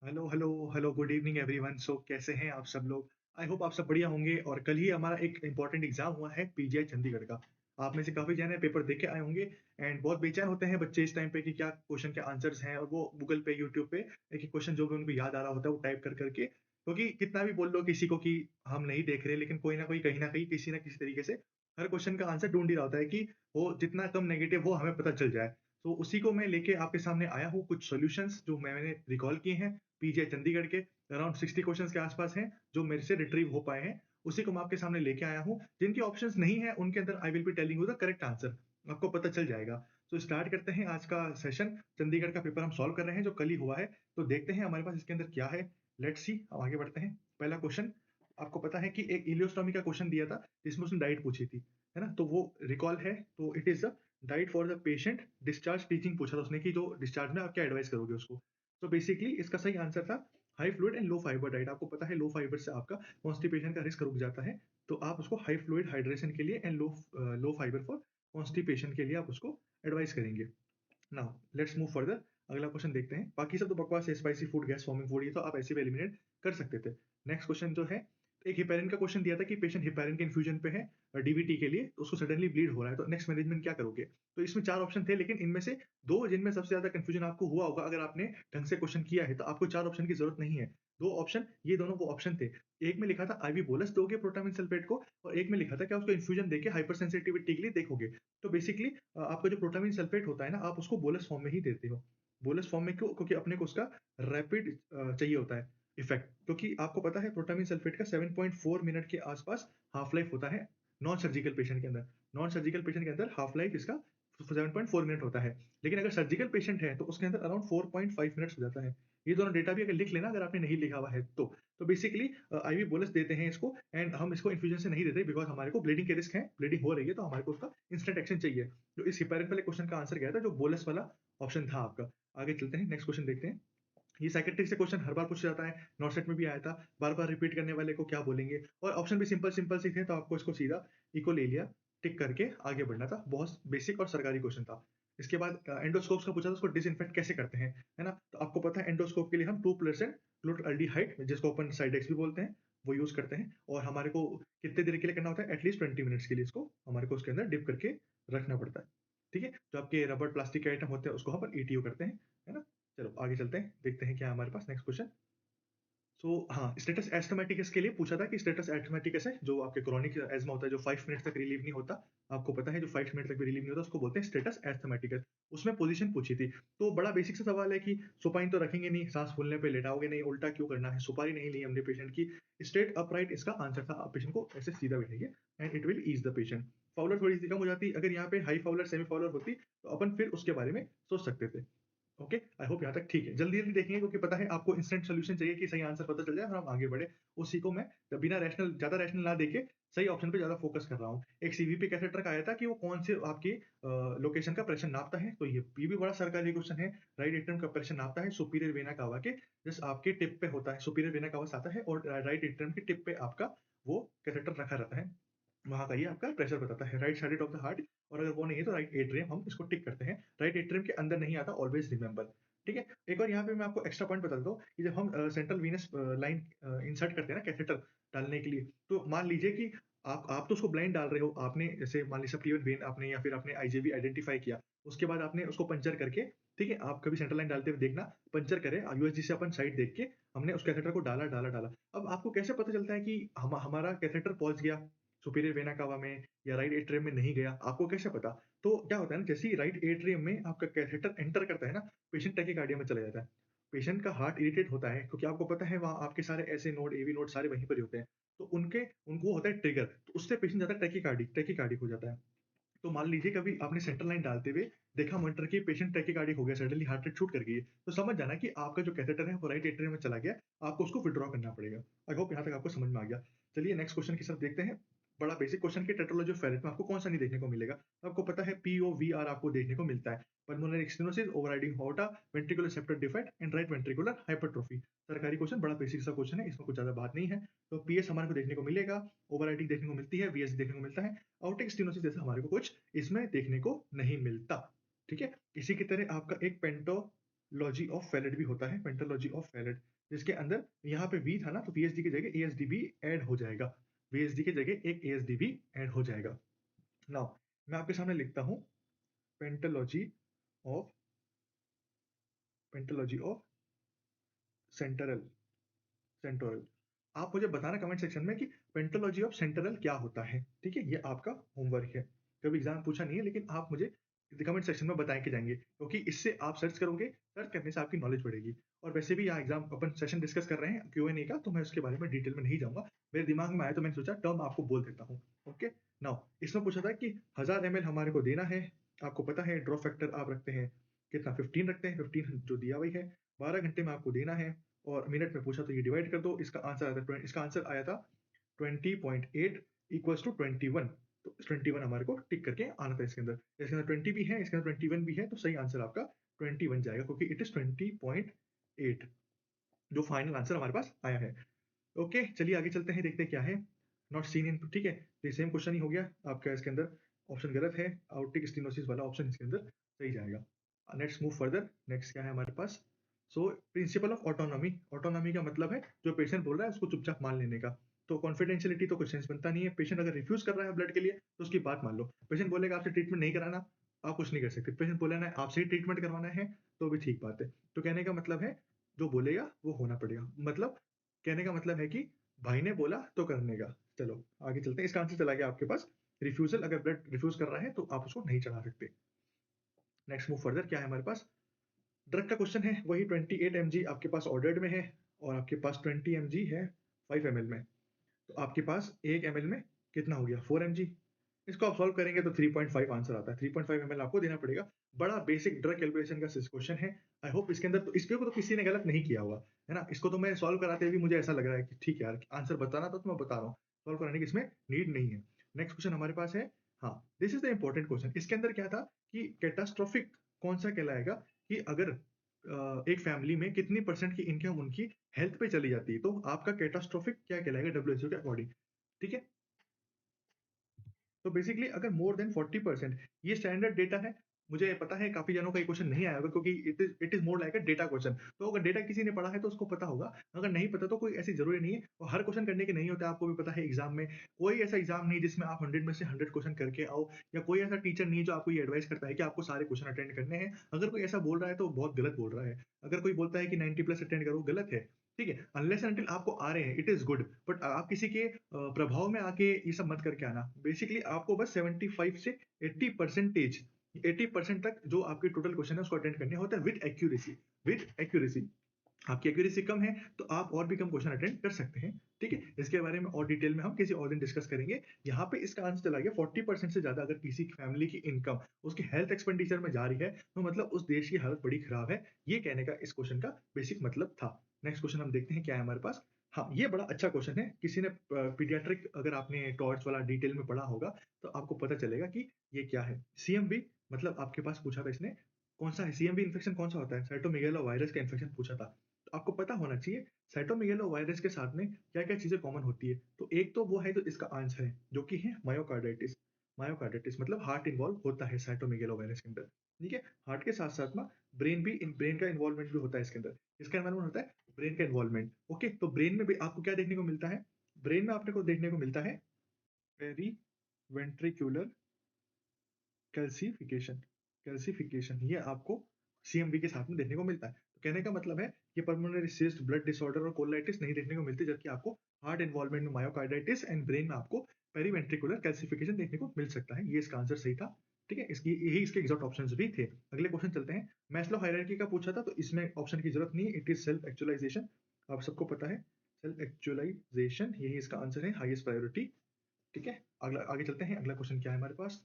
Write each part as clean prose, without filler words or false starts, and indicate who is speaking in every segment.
Speaker 1: Hello hello hello, good evening everyone. So कैसे हैं आप सब लोग? आई होप आप सब बढ़िया होंगे। और कल ही हमारा एक इंपॉर्टेंट एग्जाम हुआ है पीजीआई चंडीगढ़ का। आप में से काफी जने पेपर देख के आए होंगे एंड बहुत बेचैन होते हैं बच्चे इस टाइम पे कि क्या क्वेश्चन के आंसर्स हैं, और वो गूगल पे यूट्यूब पे एक एक क्वेश्चन जो भी उनको याद आ रहा होता है वो टाइप कर करके, क्योंकि कितना भी बोल लो किसी को कि हम नहीं देख रहे, लेकिन कोई ना कोई कहीं ना कहीं किसी ना किसी तरीके से हर क्वेश्चन का आंसर ढूंढ ही रहा होता है कि वो जितना कम नेगेटिव हो हमें पता चल जाए। तो उसी को मैं लेके आपके सामने आया हूँ, कुछ सॉल्यूशंस जो मैंने रिकॉल किए हैं पीजीआई चंडीगढ़ के। अराउंड 60 क्वेश्चंस के आसपास हैं जो मेरे से रिट्रीव हो पाए हैं। उसी को मैं आपके सामने लेके आया हूँ। जिनके ऑप्शंस नहीं है उनके अंदर I will be telling you the correct answer. आपको पता चल जाएगा। तो स्टार्ट करते हैं आज का सेशन। चंडीगढ़ का पेपर हम सॉल्व कर रहे हैं जो कल ही हुआ है। तो देखते हैं हमारे पास इसके अंदर क्या है। लेट्स सी, अब आगे बढ़ते हैं। पहला क्वेश्चन, आपको पता है कि एक इलियोस्टोमी का क्वेश्चन दिया था जिसमें उसने डाइट पूछी थी, है ना? तो वो रिकॉल है। तो it is the diet for the patient discharge teaching पूछा था उसने कि जो डिस्चार्ज में आप क्या एडवाइस करोगे उसको। तो बेसिकली इसका सही आंसर था high fluid and low fibre diet. आपको पता है लो फाइबर से आपका कॉन्स्टिपेशन का रिस्क रुक जाता है। तो आप उसको हाई फ्लूइड हाइड्रेशन के लिए and low fibre for constipation के लिए आप उसको एडवाइस करेंगे। Now let's move further. अगला क्वेश्चन देखते हैं। बाकी सब तो बकवास है, spicy food, gas forming food, ये तो आप ऐसे भी एलिमिनेट कर सकते थे। नेक्स्ट क्वेश्चन जो है, एक हिपेरिन का क्वेश्चन दिया था कि पेशेंट हिपेरिन के इन्फ्यूजन पे है डीवीटी के लिए, तो उसको सडनली ब्लीड हो रहा है, तो नेक्स्ट मैनेजमेंट क्या करोगे? तो इसमें चार ऑप्शन थे, लेकिन इनमें से दो जिनमें सबसे ज्यादा कंफ्यूजन आपको हुआ होगा अगर आपने ढंग से क्वेश्चन किया है, तो आपको चार ऑप्शन की जरूरत नहीं है। दो ऑप्शन, ये दोनों वो ऑप्शन थे। एक में लिखा था आईवी बोलस दोगे प्रोटामिन सल्फेट को, और एक में लिखा था क्या उसको इन्फ्यूजन देके हाइपर सेंसिटिविटी के लिए देखोगे। तो बेसिकली आपका जो प्रोटामिन सल्फेट होता है ना, आप उसको बोलस फॉर्म में ही देते हो। बोलस फॉर्म में क्यों? क्योंकि अपने को उसका रैपिड चाहिए होता है इफेक्ट, क्योंकि आपको पता है प्रोटामिन सल्फेट का 7.4 मिनट के आसपास हाफ लाइफ होता है नॉन सर्जिकल पेशेंट के अंदर। नॉन सर्जिकल पेशेंट के अंदर हाफ लाइफ इसका 7.4 मिनट होता है। लेकिन अगर सर्जिकल पेशेंट है तो उसके अंदर अराउंड 4.5 मिनट्स हो जाता है। ये दोनों डेटा भी अगर लिख लेना, अगर आपने नहीं लिखा हुआ है तो बेसिकली आईवी बोलस देते हैं इसको, एंड हम इसको इन्फ्यूजन से नहीं देते बिकॉज हमारे को ब्लीडिंग के रिस्क है, ब्लीडिंग हो रही है, तो हमारे को उसका इंस्टेंट एक्शन चाहिए। तो इस हिपेरिन वाले क्वेश्चन का आंसर क्या था? जो बोलस वाला ऑप्शन था आपका। आगे चलते हैं, नेक्स्ट क्वेश्चन देखते हैं। ये साइकेट्रिक से क्वेश्चन हर बार पूछा जाता है, नॉट सेट में भी आया था। बार बार रिपीट करने वाले को क्या बोलेंगे? और ऑप्शन भी सिंपल सिंपल से थे, तो आपको इसको सीधा इको ले लिया, टिक करके आगे बढ़ना था। बहुत बेसिक और सरकारी क्वेश्चन था। इसके बाद एंडोस्कोप का पूछा था, उसको डिसइंफेक्ट कैसे करते हैं, है ना? तो आपको पता है एंडोस्कोप के लिए हम 2% ग्लूटाल्डिहाइड, जिसको अपन साइडेक्स भी बोलते हैं, वो यूज करते हैं। और हमारे को कितने देर के लिए करना होता है? एटलीस्ट 20 मिनट्स के लिए इसको हमारे को उसके अंदर डिप करके रखना पड़ता है। ठीक है, जो आपके रबर प्लास्टिक के आइटम होते हैं उसको हम ईटीओ करते हैं, है ना? चलो आगे चलते हैं, देखते हैं क्या है हमारे पास नेक्स्ट क्वेश्चन। सो हाँ, स्टेटस एस्थमेटिकस के लिए पूछा था कि स्टेटस एस्थमेटिकस है जो आपके क्रॉनिक एज्मा होता है, जो 5 मिनट तक रिलीव नहीं होता। आपको पता है जो 5 मिनट तक भी रिलीव नहीं होता उसको बोलते हैं स्टेटस एस्थमेटिकस। उसमें पोजीशन पूछी थी। तो बड़ा बेसिक सा सवाल है कि सुपाइन तो रखेंगे नहीं, सांस फूलने पे लेटाओगे नहीं, उल्टा क्यों करना है? सुपारी नहीं ली हमने पेशेंट की। स्ट्रेट अपराइट इसका आंसर था। आप पेशेंट को ऐसे सीधा बैठाइए and it will ease the patient. Fowler थोड़ी सी कम हो जाती, अगर यहाँ पे हाई फाउलर सेमी फाउलर होती तो अपन फिर उसके बारे में सोच सकते थे। ओके, आई होप यहाँ तक ठीक है। जल्दी जल्दी देखेंगे क्योंकि पता है आपको इंस्टेंट सोल्यूशन चाहिए कि सही आंसर पता चल जाए और हम आगे बढ़े। उसी को मैं बिना रैशनल, ज्यादा रैशनल ना देके सही ऑप्शन पे ज्यादा फोकस कर रहा हूँ। एक सीवीपी कैथेटर का आया था कि वो कौन से आपकी लोकेशन का प्रेशर नापता है, तो ये भी बड़ा सरकारी क्वेश्चन है। राइट एट्रियम का प्रेशर नापता है सुपीरियर वेना कावा के जस्ट आपके टिप पे होता है, सुपीरियर वेना कावा आता है और राइट एट्रियम के टिप पे आपका वो कैथेटर रखा रहता है। वहाँ का ये आपका प्रेशर बताता है, right side of the heart. और अगर वो नहीं है तो राइट एट्रियम, हम इसको टिक करते हैं। राइट एट्रियम के अंदर नहीं आता, ऑलवेज रिमेंबर। ठीक है, एक और यहाँ पे मैं आपको एक्स्ट्रा पॉइंट बता देता हूँ कि जब हम सेंट्रल वीनस लाइन इंसर्ट करते हैं ना कैथेटर डालने के लिए, तो मान लीजिए कि आप तो उसको ब्लाइंड डाल रहे हो, आपने जैसे मान लीजिए प्रियन वेन आपने या फिर आपने आईजेबी आइडेंटिफाई किया, उसके बाद आपने उसको पंचर करके, ठीक है, आप कभी सेंट्रल लाइन डालते हुए देखना, पंचर करे यूएसजी से अपन साइड देख के हमने उस कैथेटर को डाला डाला डाला। अब आपको कैसे पता चलता है कि हमारा कैथेटर पहुंच गया सुपीरियर वेना कावा में या राइट एट्रियम में नहीं गया? आपको कैसे पता? तो क्या होता है ना, जैसे ही राइट एट्रियम में आपका कैथेटर एंटर करता है ना, पेशेंट टैकीकार्डिया में चला जाता है। पेशेंट का हार्ट इरिटेट होता है क्योंकि आपको पता है वहाँ आपके सारे ऐसे नोड, एवी नोड सारे वहीं पर ही होते हैं। तो उनको होता है ट्रिगर, तो उससे पेशेंट जाता है टैकीकार्डिक हो जाता है। तो मान लीजिए कभी आपने सेंट्रल लाइन डालते हुए देखा मॉनिटर की पेशेंट टैकीकार्डिक हो गया, सडनली हार्ट रेट शूट कर गई है, तो समझ जाना कि आपका जो कैथेटर है वो राइट एट्रियम में चला गया। आपको उसको विथड्रॉ करना पड़ेगा। आई होप यहाँ तक आपको समझ में आ गया। चलिए नेक्स्ट क्वेश्चन की तरफ देखते हैं। बड़ा बेसिक क्वेश्चन की टेट्रोलॉजी ऑफ फेरेट में आपको कौन सा नहीं देखने को मिलेगा? आपको पता है पीओवीआर आपको देखने को मिलता है, pulmonary stenosis, overriding aorta, ventricular septal defect and right ventricular hypertrophy. सरकारी क्वेश्चन, बड़ा बेसिक सा क्वेश्चन है, इसमें कुछ ज्यादा बात नहीं है। तो पीएस हमारे को देखने को मिलेगा, ओवरराइडिंग देखने को मिलती है, वीएस देखने को मिलता है, आउटिंग स्टेनोसिस जैसा हमारे को कुछ इसमें देखने को नहीं मिलता। ठीक है, इसी की तरह आपका एक पेंटो लॉजी ऑफ फैलेट भी होता है, पेंटल लॉजी ऑफ फैलेट, जिसके अंदर यहाँ पे वी था ना, तो वीएसडी की जगह एएसडी भी ऐड हो जाएगा, वीएसडी की जगह एक एएसडी भी ऐड हो जाएगा। नाउ मैं आपके सामने लिखता हूँ पेंटोलॉजी ऑफ पेंटोलॉजी ऑफ सेंट्रल सेंट्रल। आप मुझे बताना कमेंट सेक्शन में कि पेंटोलॉजी ऑफ सेंट्रल क्या होता है, ठीक है? ये आपका होमवर्क है, कभी एग्जाम पूछा नहीं है, लेकिन आप मुझे कमेंट सेक्शन में बताए के जाएंगे, क्योंकि इससे आप सर्च करोगे, सर्च करने से आपकी नॉलेज बढ़ेगी। और वैसे भी यहाँ एग्जाम अपन सेशन डिस्कस कर रहे हैं Q&A का, तो मैं उसके बारे में डिटेल में नहीं जाऊंगा, मेरे दिमाग में आया तो मैंने सोचा टर्म आपको बोल देता हूँ। ओके, नाउ इसमें पूछा था कि 1000 ml हमारे को देना है, आपको पता है ड्रॉप फैक्टर आप रखते हैं कितना, 15 रखते हैं, 15 जो दिया हुआ है, 12 घंटे में आपको देना है, और मिनट में पूछा तो ये डिवाइड कर दो, इसका आंसर आया था 20.8 इक्वल्स टू 21। तो 21 हमारे को टिक करके आना था इसके अंदर, 20 भी है, इसके अंदर 21 भी है, तो सही आंसर आपका 20 बन जाएगा, क्योंकि इट इज 20.8 जो फाइनल आंसर हमारे पास आया है। ओके, चलिए आगे चलते हैं, देखते हैं क्या है। नॉट सीन इन, ठीक है, ये सेम क्वेश्चन ही हो गया आपका, इसके अंदर ऑप्शन गलत है, आउटिक स्टेनोसिस वाला ऑप्शन इसके अंदर सही जाएगा। लेट्स मूव फर्दर, नेक्स्ट क्या है हमारे पास। So principle of autonomy, autonomy का मतलब है जो पेशेंट बोल रहा है उसको चुपचाप मान लेने का, तो कॉन्फिडेंशियलिटी तो कुछ सेंस बनता नहीं है, पेशेंट अगर रिफ्यूज कर रहा है ब्लड के लिए तो उसकी बात मान लो, पेशेंट बोलेगा आपसे ट्रीटमेंट नहीं कराना, आप कुछ नहीं कर सकते, पेशेंट बोलेगा आपसे ही ट्रीटमेंट करवाना है तो भी ठीक बात है। तो कहने का मतलब है जो बोलेगा वो होना पड़ेगा, मतलब कहने का मतलब है कि भाई ने बोला तो करने का। चलो आगे चलते हैं, इसका आंसर चला गया आपके पास, रिफ्यूजल, अगर ब्लड रिफ्यूज कर रहा है तो आप उसको नहीं चढ़ा सकते। नेक्स्ट मूव फर्दर, क्या है हमारे पास, ड्रग का क्वेश्चन है, वही 28 mg आपके पास ऑर्डर्ड में है, और आपके पास 20 mg है 5 ml में, तो आपके पास 1 ml में कितना हो गया 4 mg, इसको आप सॉल्व करेंगे तो 3.5 आंसर आता है, 3.5 ml आपको देना पड़ेगा। बड़ा बेसिक ड्रग कैलकुलेशन का क्वेश्चन है, आई होप इसके अंदर तो इसके को तो किसी ने गलत नहीं किया हुआ है ना, इसको तो मैं सॉल्व कराते हुए भी मुझे ऐसा लग रहा है कि ठीक है यार, आंसर बताना था तो मैं बता रहा हूँ, सॉल्व कराने की इसमें नीड नहीं है। नेक्स्ट क्वेश्चन हमारे पास है, हाँ this is the important question, इसके अंदर क्या था कि कैटास्ट्रोफिक कौन सा कहलाएगा, कि अगर एक फैमिली में कितनी परसेंट की इनकम उनकी हेल्थ पे चली जाती है, तो आपका कैटास्ट्रोफिक क्या कहलाएगा WHO के अकॉर्डिंग, ठीक है? तो बेसिकली अगर मोर देन 40%, ये स्टैंडर्ड डेटा है, मुझे पता है काफी जनों का ये क्वेश्चन नहीं आया होगा, क्योंकि it is more like a data question, तो अगर डेटा किसी ने पढ़ा है तो उसको पता होगा, अगर नहीं पता तो कोई ऐसी जरूरी नहीं है, और हर क्वेश्चन करने के नहीं होता, आपको भी पता है एग्जाम में कोई ऐसा एग्जाम नहीं जिसमें आप 100 में से 100 क्वेश्चन करके आओ, या कोई ऐसा टीचर नहीं जो आपको ये एडवाइस करता है कि आपको सारे क्वेश्चन अटेंड करने हैं, अगर कोई ऐसा बोल रहा है तो बहुत गलत बोल रहा है, अगर कोई बोलता है कि 90 प्लस अटेंड करो, गलत है, ठीक है? अनलेस अनटिल आपको आ रहे हैं इट इज गुड, बट आप किसी के प्रभाव में आके ये सब मत करके आना, बेसिकली आपको बस 75 से 80% तक जो आपके टोटल क्वेश्चन है उसको अटेंड करने होता है विद एक्यूरेसी, विद एक्यूरेसी। आपकी एक्यूरेसी कम है तो आप और भी कम क्वेश्चन अटेंड कर सकते हैं, ठीक है? इसके बारे में और डिटेल में हम किसी और दिन डिस्कस करेंगे। यहाँ पे इसका आंसर चला गया 40% से ज्यादा अगर किसी फैमिली की इनकम उसकी हेल्थ एक्सपेंडिचर में जा रही है, तो मतलब उस देश की हालत बड़ी खराब है, ये कहने का इस क्वेश्चन का बेसिक मतलब था। नेक्स्ट क्वेश्चन हम देखते हैं क्या है हमारे पास। हाँ, ये बड़ा अच्छा क्वेश्चन है, किसी ने पीडियाट्रिक अगर आपने टॉर्च वाला डिटेल में पढ़ा होगा तो आपको पता चलेगा कि ये क्या है। सीएमवी मतलब आपके पास पूछा था इसने, कौन सा है सीएमवी इन्फेक्शन, कौन सा होता है, साइटोमेगालो वायरस का इन्फेक्शन पूछा था, तो आपको पता होना चाहिए साइटोमेगालो वायरस के साथ में क्या क्या चीजें कॉमन होती है, तो एक तो वो है जो इसका आंसर है जो कि है मायोकार्डाइटिस, मायोकार्डाइटिस मतलब हार्ट इन्वॉल्व होता है साइटोमेगालो वायरस के अंदर, ठीक है? हार्ट के साथ साथ में ब्रेन का इन्वॉल्वमेंट भी होता है इसके अंदर, इसका इन्वॉल्वमेंट होता है ब्रेन का इन्वॉल्वमेंट। ओके, तो ब्रेन में भी आपको क्या देखने को मिलता है, ब्रेन में आपने को देखने को मिलता है पेरी वेंट्रिकुलर कैल्सिफिकेशन, कैल्सिफिकेशन ये आपको सीएमवी के साथ में देखने को मिलता है, तो कहने का मतलब है ये पल्मोनरी सिस्ट, ब्लड डिसऑर्डर और कोलाइटिस नहीं देखने को मिलती, जबकि आपको हार्ट इन्वॉल्वमेंट में मायोकार्डाइटिस एंड ब्रेन में आपको पेरीवेंट्रिकुलर कैल्सिफिकेशन देखने को मिल सकता है, ये इसका आंसर सही था, ठीक है? इसकी यही इसके एग्जैक्ट ऑप्शंस भी थे। अगले क्वेश्चन चलते हैं, मैस्लो हायरार्की का पूछा था, तो इसमें ऑप्शन की जरूरत नहीं है, इट इज सेल्फ एक्चुअलाइजेशन, आप सबको पता है सेल्फ एक्चुअलाइजेशन यही इसका आंसर है, हाईएस्ट प्रायोरिटी, ठीक है? अगला आगे चलते हैं, अगला क्वेश्चन क्या है हमारे पास।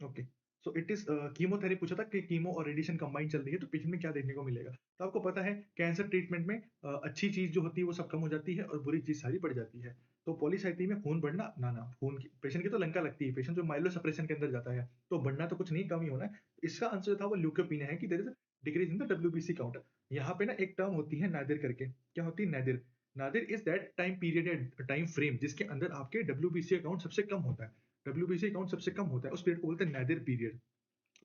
Speaker 1: Okay, so it is chemotherapy पूछा था कि कीमो और रेडिएशन कंबाइन चल रही है तो पेशेंट में क्या देखने को मिलेगा, तो आपको पता है कैंसर ट्रीटमेंट में अच्छी चीज जो होती है वो सब कम हो जाती है और बुरी चीज सारी बढ़ जाती है, तो पॉलीसाइथीमिया खून बढ़ना ना ना खून की पेशेंट की तो लंका लगती है, पेशेंट जो माइलो सप्रेशन के अंदर जाता है तो बढ़ना तो कुछ नहीं, कम ही होना है। इसका आंसर था वो ल्यूकोपीनिया है कि there is decrease in the WBC count. यहाँ पे ना एक टर्म होती है नादिर करके, क्या होती है Nadir, Nadir is that time period या टाइम फ्रेम जिसके अंदर आपके डब्ल्यूबीसी अकाउंट सबसे कम होता है, डब्ल्यूबीसी अकाउंट सबसे कम होता है, उस पीरियड को बोलते हैं नादिर पीरियड।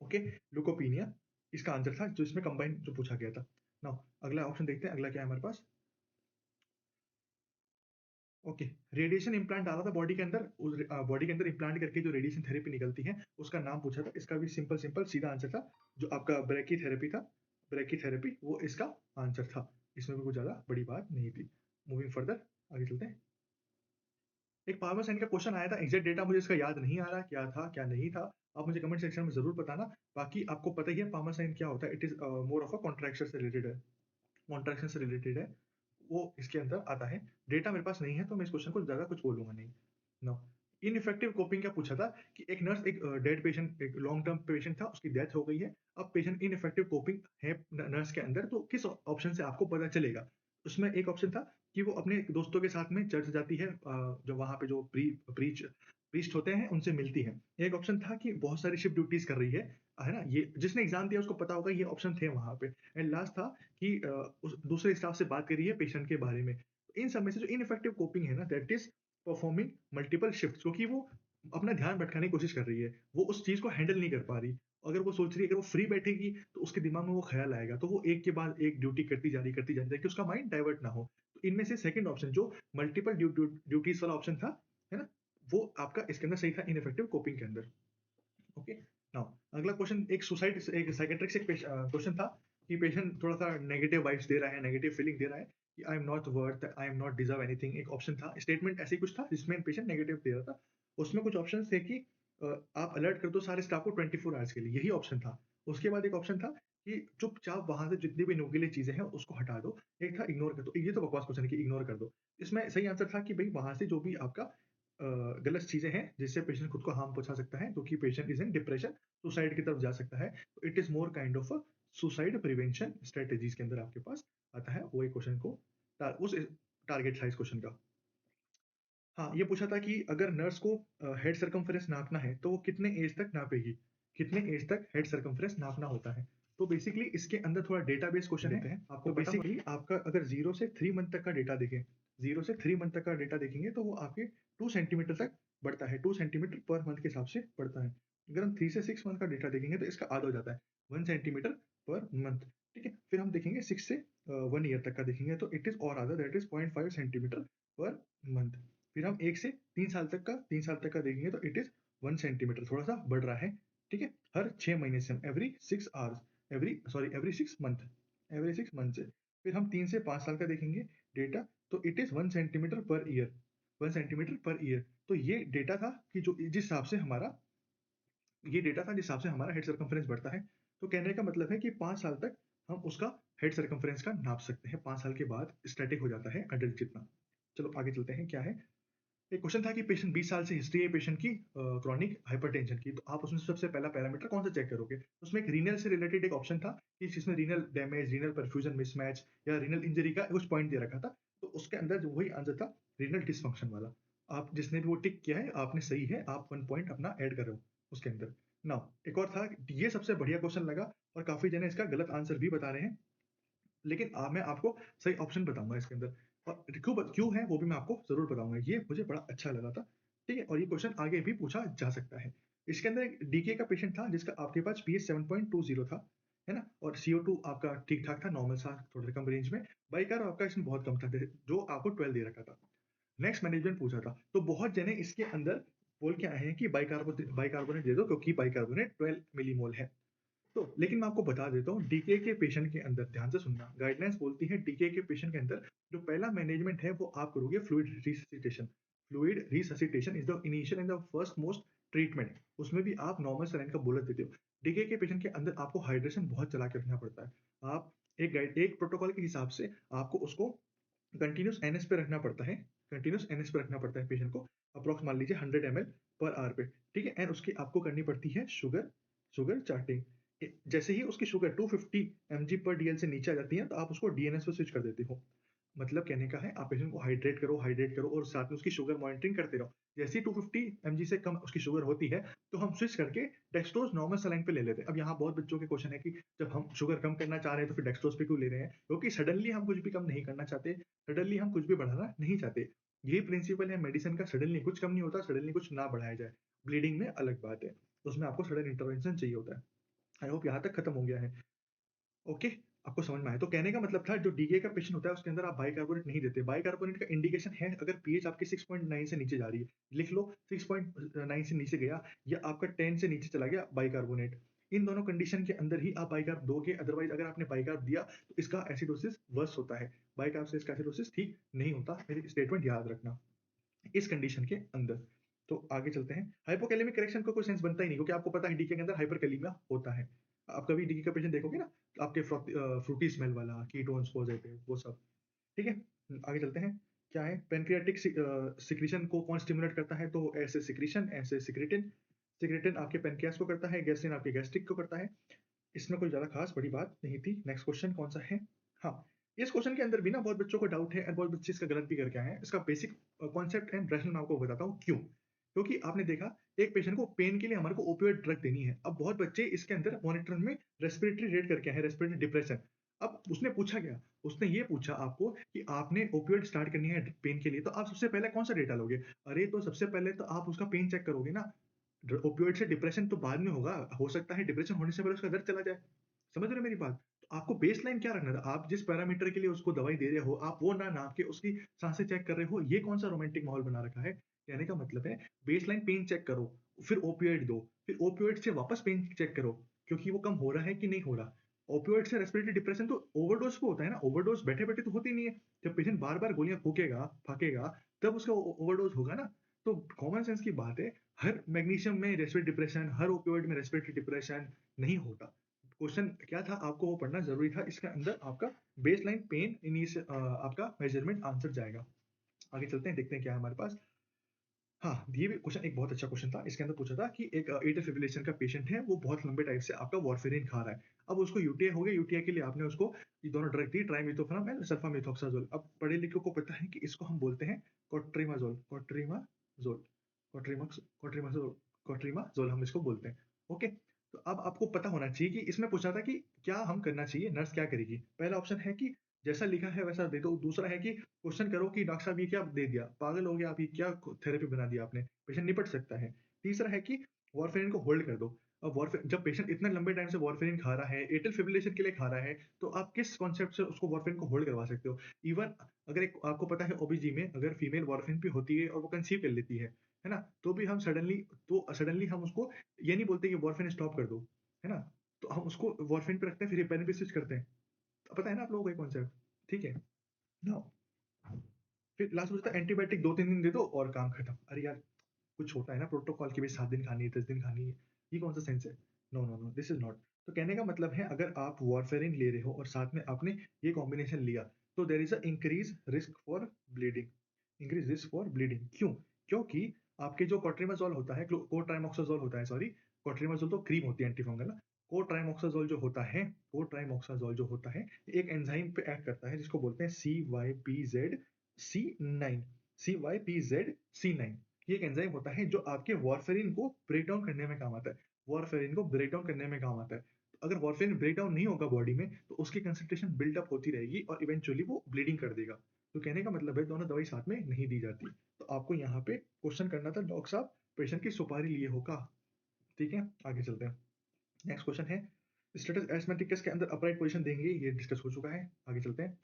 Speaker 1: ओके, ल्यूकोपीनिया, इसका आंसर था, जो इसमें कंबाइन जो पूछा गया था। नाउ अगला ऑप्शन देखते हैं, अगला क्या है हमारे पास। ओके, रेडिएशन इम्प्लांट डाला था बॉडी के अंदर, उस बॉडी के अंदर इम्प्लांट करके जो रेडिएशन थेरेपी निकलती है उसका नाम पूछा था। इसका भी सिंपल सिंपल सीधा आंसर था, जो आपका ब्रैकीथेरेपी था। ब्रैकीथेरेपी वो इसका आंसर था, इसमें भी कुछ ज्यादा बड़ी बात नहीं थी। मूविंग फर्दर, आगे चलते हैं। एक पावर साइन का क्वेश्चन आया था, एग्जैक्ट डेटा मुझे इसका याद नहीं आ रहा क्या था क्या नहीं था, आप मुझे कमेंट सेक्शन में जरूर बताना। बाकी आपको पता ही है पावर साइन क्या होता है, it is more of a contraction से रिलेटेड है, कॉन्ट्रैक्शन से रिलेटेड है, वो इसके अंदर आता है। डेटा मेरे पास नहीं है तो मैं इस क्वेश्चन को ज्यादा कुछ बोलूंगा नहीं। नो, इनइफेक्टिव कोपिंग क्या पूछा था कि एक नर्स, एक डेड पेशेंट, एक लॉन्ग टर्म पेशेंट था, उसकी डेथ हो गई है, अब पेशेंट इनइफेक्टिव कोपिंग है नर्स के अंदर, तो किस ऑप्शन से आपको पता चलेगा। उसमें एक ऑप्शन था कि वो अपने दोस्तों के साथ में चर्च जाती है, जो वहां पे जो प्रीस्ट होते हैं उनसे मिलती है। एक ऑप्शन था कि बहुत सारी शिफ्ट ड्यूटीज कर रही है ना, ये जिसने एग्जाम दिया उसको पता होगा, ये ऑप्शन थे वहां पे। एंड लास्ट था कि उस दूसरे स्टाफ से बात करी है पेशेंट के बारे में। इन सब में से जो इनइफेक्टिव कोपिंग है ना, that is performing multiple shift, क्योंकि वो अपना ध्यान भटकाने की कोशिश कर रही है, वो उस चीज को हैंडल नहीं कर पा रही। अगर वो सोच रही है, अगर वो फ्री बैठेगी तो उसके दिमाग में वो ख्याल आएगा, तो वो एक के बाद एक ड्यूटी करती जा रही ताकि उसका माइंड डाइवर्ट ना हो। तो इनमें से सेकंड ऑप्शन जो मल्टीपल ड्यूटीज वाला ऑप्शन था, है ना, वो आपका इसके अंदर सही था, इनइफेक्टिव कोपिंग के अंदर। ओके, नाउ अगला क्वेश्चन एक सुसाइड, एक साइकेट्रिक से क्वेश्चन था कि पेशेंट थोड़ा सा नेगेटिव वाइब्स दे रहा है, नेगेटिव फीलिंग दे रहा है कि I am not worth, I am not deserve anything. एक ऑप्शन था, स्टेटमेंट ऐसे ही कुछ था जिसमें पेशेंट नेगेटिव दे रहा था। उसमें कुछ ऑप्शन थे कि आप अलर्ट कर दो सारे स्टाफ को 24 आवर्स के लिए, यही ऑप्शन था। उसके बाद एक ऑप्शन था कि चुपचाप वहां से जितनी भी नुकीली चीजें हैं उसको हटा दो। एक था इग्नोर कर दो, ये तो बकवास क्वेश्चन है कि इग्नोर कर दो। इसमें सही आंसर था कि भाई वहां से जो भी आपका गलत चीजें हैं जिससे पेशेंट खुद को हार्म पहुंचा सकता है, क्योंकि patient is in depression, suicide की तरफ जा सकता है, तो it is more kind of a suicide prevention strategies के अंदर आपके पास आता है। वो एक क्वेश्चन को उस टारगेट था इस क्वेश्चन का। हाँ, ये पूछा था कि अगर नर्स को हेड सर्कम्फरेंस नापना है तो वो कितने एज तक नापेगी, कितने एज तक हेड सर्कम्फरेंस नापना होता है। तो बेसिकली इसके अंदर थोड़ा डेटाबेस क्वेश्चन लेते हैं। आपको बेसिकली आपका अगर 0 से 3 मंथ तक का डेटा देखें, 0 से 3 मंथ तक का डेटा देखेंगे तो वो आपके 2 सेंटीमीटर तक बढ़ता है, 2 सेंटीमीटर पर मंथ के हिसाब से बढ़ता है। अगर हम 3 से 6 मंथ का डेटा देखेंगे तो इसका आधा हो जाता है, 1 सेंटीमीटर पर मंथ। ठीक है, फिर हम देखेंगे 6 से 1 ईयर तक का देखेंगे तो इट इज और आधा, that is 0.5 centimetre per month. फिर हम 1 से 3 साल तक का, 3 साल तक का देखेंगे तो इट इज 1 सेंटीमीटर, थोड़ा सा बढ़ रहा है। ठीक है, हर 6 महीने से, एवरी 6 मंथ, से। फिर हम 3 से 5 साल का देखेंगे डेटा, तो it is 1 centimetre per year, 1 centimetre per year. तो ये डेटा था कि जो जिस हिसाब से हमारा, ये डेटा था जिस हिसाब से हमारा हेड सर्कम्फरेंस बढ़ता है। तो कहने का मतलब है कि 5 साल तक हम उसका हेड सर्कम्फरेंस का नाप सकते हैं, 5 साल के बाद स्टैटिक हो जाता है अडल्ट जितना। चलो आगे चलते हैं, क्या है। एक क्वेश्चन था कि पेशेंट 20 साल से हिस्ट्री है पेशेंट की क्रॉनिक हाइपरटेंशन की, तो आप उसमें सबसे पहला पैरामीटर कौन सा चेक करोगे। उसमें एक रीनल से रिलेटेड एक ऑप्शन था कि जिसमें renal damage, renal perfusion mismatch या रीनल इंजरी का कुछ पॉइंट दे रखा था, तो उसके अंदर जो वही आंसर था रीनल डिसफंक्शन वाला। आप जिसने भी वो टिक किया है आपने सही है, आप 1 पॉइंट अपना ऐड कर रहे हो उसके अंदर। नाउ एक और था, ये सबसे बढ़िया क्वेश्चन लगा और काफी जने इसका गलत आंसर भी बता रहे हैं, लेकिन मैं आपको सही ऑप्शन बताऊंगा इसके अंदर, और क्यों क्यों है वो भी मैं आपको जरूर बताऊंगा। ये मुझे बड़ा अच्छा लगा था। ठीक है, और ये क्वेश्चन आगे भी पूछा जा सकता है। इसके अंदर एक डीके का पेशेंट था जिसका आपके पास पीएच 7.20 था, है ना, और CO2 आपका ठीक ठाक था, नॉर्मल सा, थोड़ा सा कम रेंज में। बाइकार आपका इसमें बहुत कम था, जो आपको 12 दे रखा था। नेक्स्ट मैनेजमेंट पूछा था, तो बहुत जने इसके अंदर बोल के आए हैं कि बाइकार्बोनेट दे दो, क्योंकि बाइकार्बोनेट 12 मिलीमोल है। तो लेकिन मैं आपको बता देता हूँ, डीके के पेशेंट के अंदर ध्यान से सुनना, गाइडलाइंस बोलती है डीके के पेशेंट के अंदर जो पहला मैनेजमेंट है वो आप करोगे fluid resuscitation. Fluid resuscitation is the initial and the first most treatment. उसमें भी आप नॉर्मल सलाइन का बोलत देते हो। डीके के पेशेंट के अंदर आपको हाइड्रेशन बहुत चला के रखना पड़ता है। आप एक प्रोटोकॉल के हिसाब से आपको उसको कंटिन्यूस एनएस पे रखना पड़ता है, कंटिन्यूस एनएस पे रखना पड़ता है पेशेंट को, अप्रोक्स मान लीजिए 100 ml पर आवर पे। ठीक है, एंड उसकी आपको करनी पड़ती है शुगर शुगर चार्टिंग। जैसे ही उसकी शुगर 250 mg पर डीएल से नीचे आ जाती है तो आप उसको डीएनएस पे स्विच कर देते हो। मतलब कहने का है आप पेशेंट को हाइड्रेट करो और साथ में उसकी शुगर मॉनिटरिंग करते रहो। जैसे ही 250 mg से कम उसकी शुगर होती है तो हम स्विच करके डेक्सट्रोज नॉर्मल सलाइन पे ले लेते हैं। अब यहाँ बहुत बच्चों के क्वेश्चन है कि जब हम शुगर कम करना चाह रहे हैं तो फिर डेक्सट्रोज पे क्यों ले रहे हैं, क्योंकि सडनली हम कुछ भी कम नहीं करना चाहते, सडनली हम कुछ भी बढ़ाना नहीं चाहते। यही प्रिंसिपल है मेडिसिन का, सडनली कुछ कम नहीं होता, सडनली कुछ ना बढ़ाया जाए। ब्लीडिंग में अलग बात है, तो उसमें आपको सडन इंटरवेंशन चाहिए होता है। आई होप यहाँ तक खत्म हो गया है। ओके, आपको समझ में आया। तो कहने का मतलब था जो डीके का पेशेंट होता है उसके अंदर आप बाइकार्बोनेट नहीं देते। बाइकार्बोनेट का इंडिकेशन है अगर पीएच आपकी 6.9 से नीचे जा रही है। लिख लो 6.9 से नीचे गया या आपका 10 से नीचे चला गया बाइकार्बोनेट। इन दोनों कंडीशन के अंदर ही आप बाइकार्ब दोगे, अदरवाइज अगर आपने बाइकार्ब दिया तो इसका एसिडोसिस वर्स होता है। बाइकार्ब से इसका एसिडोसिस ठीक नहीं होता। मेरी स्टेटमेंट याद रखना इस कंडीशन के अंदर। तो आगे चलते हैं। हाइपोकैलेमिक करेक्शन का कोई सेंस बनता ही नहीं क्योंकि आपको पता है डीके के अंदर हाइपरकैलेमिया होता है। आप कभी डीके का पेशेंट देखोगे ना, तो आपके फ्रूटी स्मेल वाला, कीटोन्स पॉजिटिव, वो सब। ठीक है, आगे चलते हैं। क्या है, पेनक्रियाटिक सिक्रीशन को कौन स्टिमुलेट करता है? तो ऐसे सिक्रीशन, ऐसे सिक्रेटिन। सिक्रेटिन आपके पेनक्रियास को करता है, गैस्ट्रिन आपके गैस्ट्रिक को करता है। इसमें कोई ज्यादा खास बड़ी बात नहीं थी। नेक्स्ट क्वेश्चन कौन सा है? हाँ, इस क्वेश्चन के अंदर भी ना बहुत बच्चों को डाउट है और बहुत बच्चे इसका गलत भी करके आए हैं। इसका बेसिक कॉन्सेप्ट एंड रैशनल मैं आपको बताता हूँ क्यों। क्योंकि आपने देखा एक पेशेंट को पेन के लिए हमारे को ओपियोइड ड्रग देनी है। अब बहुत बच्चे इसके अंदर मॉनिटर में रेस्पिरेटरी रेट करके हैं, रेस्पिरेटरी डिप्रेशन। अब उसने पूछा गया, उसने ये पूछा आपको कि आपने ओपियोइड स्टार्ट करनी है पेन के लिए, तो आप सबसे पहले कौन सा डेटा लोगे? अरे तो सबसे पहले तो आप उसका पेन चेक करोगे ना। ओपियोइड से डिप्रेशन तो बाद में होगा, हो सकता है डिप्रेशन होने से पहले उसका दर्द चला जाए। समझ रहे हो मेरी बात? तो आपको बेसलाइन क्या रखना था? आप जिस पैरामीटर के लिए उसको दवाई दे रहे हो, आप वो ना नाप के उसकी सांसें चेक कर रहे हो, ये कौन सा रोमांटिक माहौल बना रखा है? कहने का मतलब है बेसलाइन पेन चेक करो, फिर ओपियोइड दो, फिर ओपियोइड से वापस पेन चेक करो, क्योंकि वो कम हो रहा है कि नहीं हो रहा। ओपियोइड से रेस्पिरेटरी डिप्रेशन तो ओवरडोज पे होता है ना, ओवरडोज बैठे-बैठे तो होती नहीं है। जब पेशेंट बार-बार गोलियाँ फूकेगा, फाकेगा, तब उसका ओवरडोज होगा ना। तो कॉमन सेंस की बात है, हर मैग्नीशियम में रेस्पिरेटरी डिप्रेशन, हर ओपियोइड में रेस्पिरेटरी डिप्रेशन नहीं होता। क्वेश्चन क्या था, आपको वो पढ़ना जरूरी था। इसके अंदर आपका बेसलाइन पेन आपका मेजरमेंट आंसर जाएगा। आगे चलते हैं, देखते हैं क्या है हमारे पास। हाँ, ये भी क्वेश्चन एक बहुत अच्छा क्वेश्चन था। इसके अंदर पूछा था कि एक एट्रियल फिब्रिलेशन का पेशेंट है, वो बहुत लंबे टाइम से आपका वारफेरिन खा रहा है। अब उसको यूटीआई हो गया, यूटीआई के लिए आपने उसको ये दोनों ड्रग दी, ट्राइमिथोफेनाम एंड सल्फामेथोक्साजोल। अब पढ़े लिखे को पता है कि इसको हम बोलते हैं कोट्रिमाजोल, कोट्रिमाजोल, कोट्रिमक्स, कोट्रिमाजोल, कोट्रिमाजोल हम इसको बोलते हैं। ओके, तो अब आपको पता होना चाहिए कि इसमें पूछा था कि क्या हम करना चाहिए, नर्स क्या करेगी। पहला ऑप्शन है कि जैसा लिखा है वैसा दे दो। दूसरा है कि क्वेश्चन करो कि डॉक्टर साहब ये क्या दे दिया, पागल हो गया आप, ये क्या थेरेपी बना दिया आपने, पेशेंट निपट सकता है। तीसरा है कि वारफेरिन को होल्ड कर दो। अब वारफेरिन जब पेशेंट इतने लंबे टाइम से वारफेरिन खा रहा है, एट्रियल फिब्रिलेशन के लिए खा रहा है, तो आप किस कॉन्सेप्ट से उसको वारफेरिन को होल्ड करवा सकते हो? इवन अगर एक आपको पता है ओबीजी में अगर फीमेल वारफेरिन भी होती है और वो कंसीव कर लेती है ना, तो भी हम सडनली हम उसको ये नहीं बोलते कि वारफेरिन स्टॉप कर दो, है ना? तो हम उसको वारफेरिन पे रखते हैं, फिर हेपेरिन पे स्विच करते हैं। पता है ना आप लोगों को ये कॉन्सेप्ट? ठीक है। नाउ फिर लास्ट में होता है एंटीबायोटिक 2-3 दिन दे दो और काम खत्म। अरे यार, कुछ होता है ना प्रोटोकॉल कि भाई 7 दिन खानी है, 10 दिन खानी है। ये कौन सा सेंस है? No, no, no, this is not. तो कहने का मतलब है अगर आप वारफेरिन ले रहे हो और साथ में आपने ये कॉम्बिनेशन लिया, तो there is a increase risk for bleeding. Increase risk for bleeding क्यों? क्योंकि आपके जो कोट्रिमाज़ोल होता है, कोट्रिमोक्साज़ोल होता है, सॉरी, कोट्रिमाज़ोल तो क्रीम होती है एंटीफंगल ना। कोट्रिमोक्साज़ोल जो होता है, कोट्रिमोक्साज़ोल जो होता है, एक एंजाइम पे एक्ट करता है जिसको बोलते हैं CYPZ-C9, CYPZ-C9। ये एक एंजाइम होता है जो आपके वारफेरिन को ब्रेक डाउन करने में काम आता है। वारफेरिन को ब्रेक डाउन करने में काम आता है। तो अगर वारफेरिन ब्रेक डाउन नहीं होगा बॉडी में, तो उसकी कंसंट्रेशन बिल्ड अप होती रहेगी और इवेंचुअली वो ब्लीडिंग कर देगा। तो कहने का मतलब है दोनों दवाई साथ में नहीं दी जाती। तो आपको यहाँ पे क्वेश्चन करना था, डॉक्टर साहब पेशेंट की सुपारी लिए होगा। ठीक है, आगे चलते हैं। नेक्स्ट क्वेश्चन है, स्टेटस एस्मेटिकस के अंदर अपराइट पोजीशन देंगे, ये डिस्कस हो चुका है। आगे चलते हैं।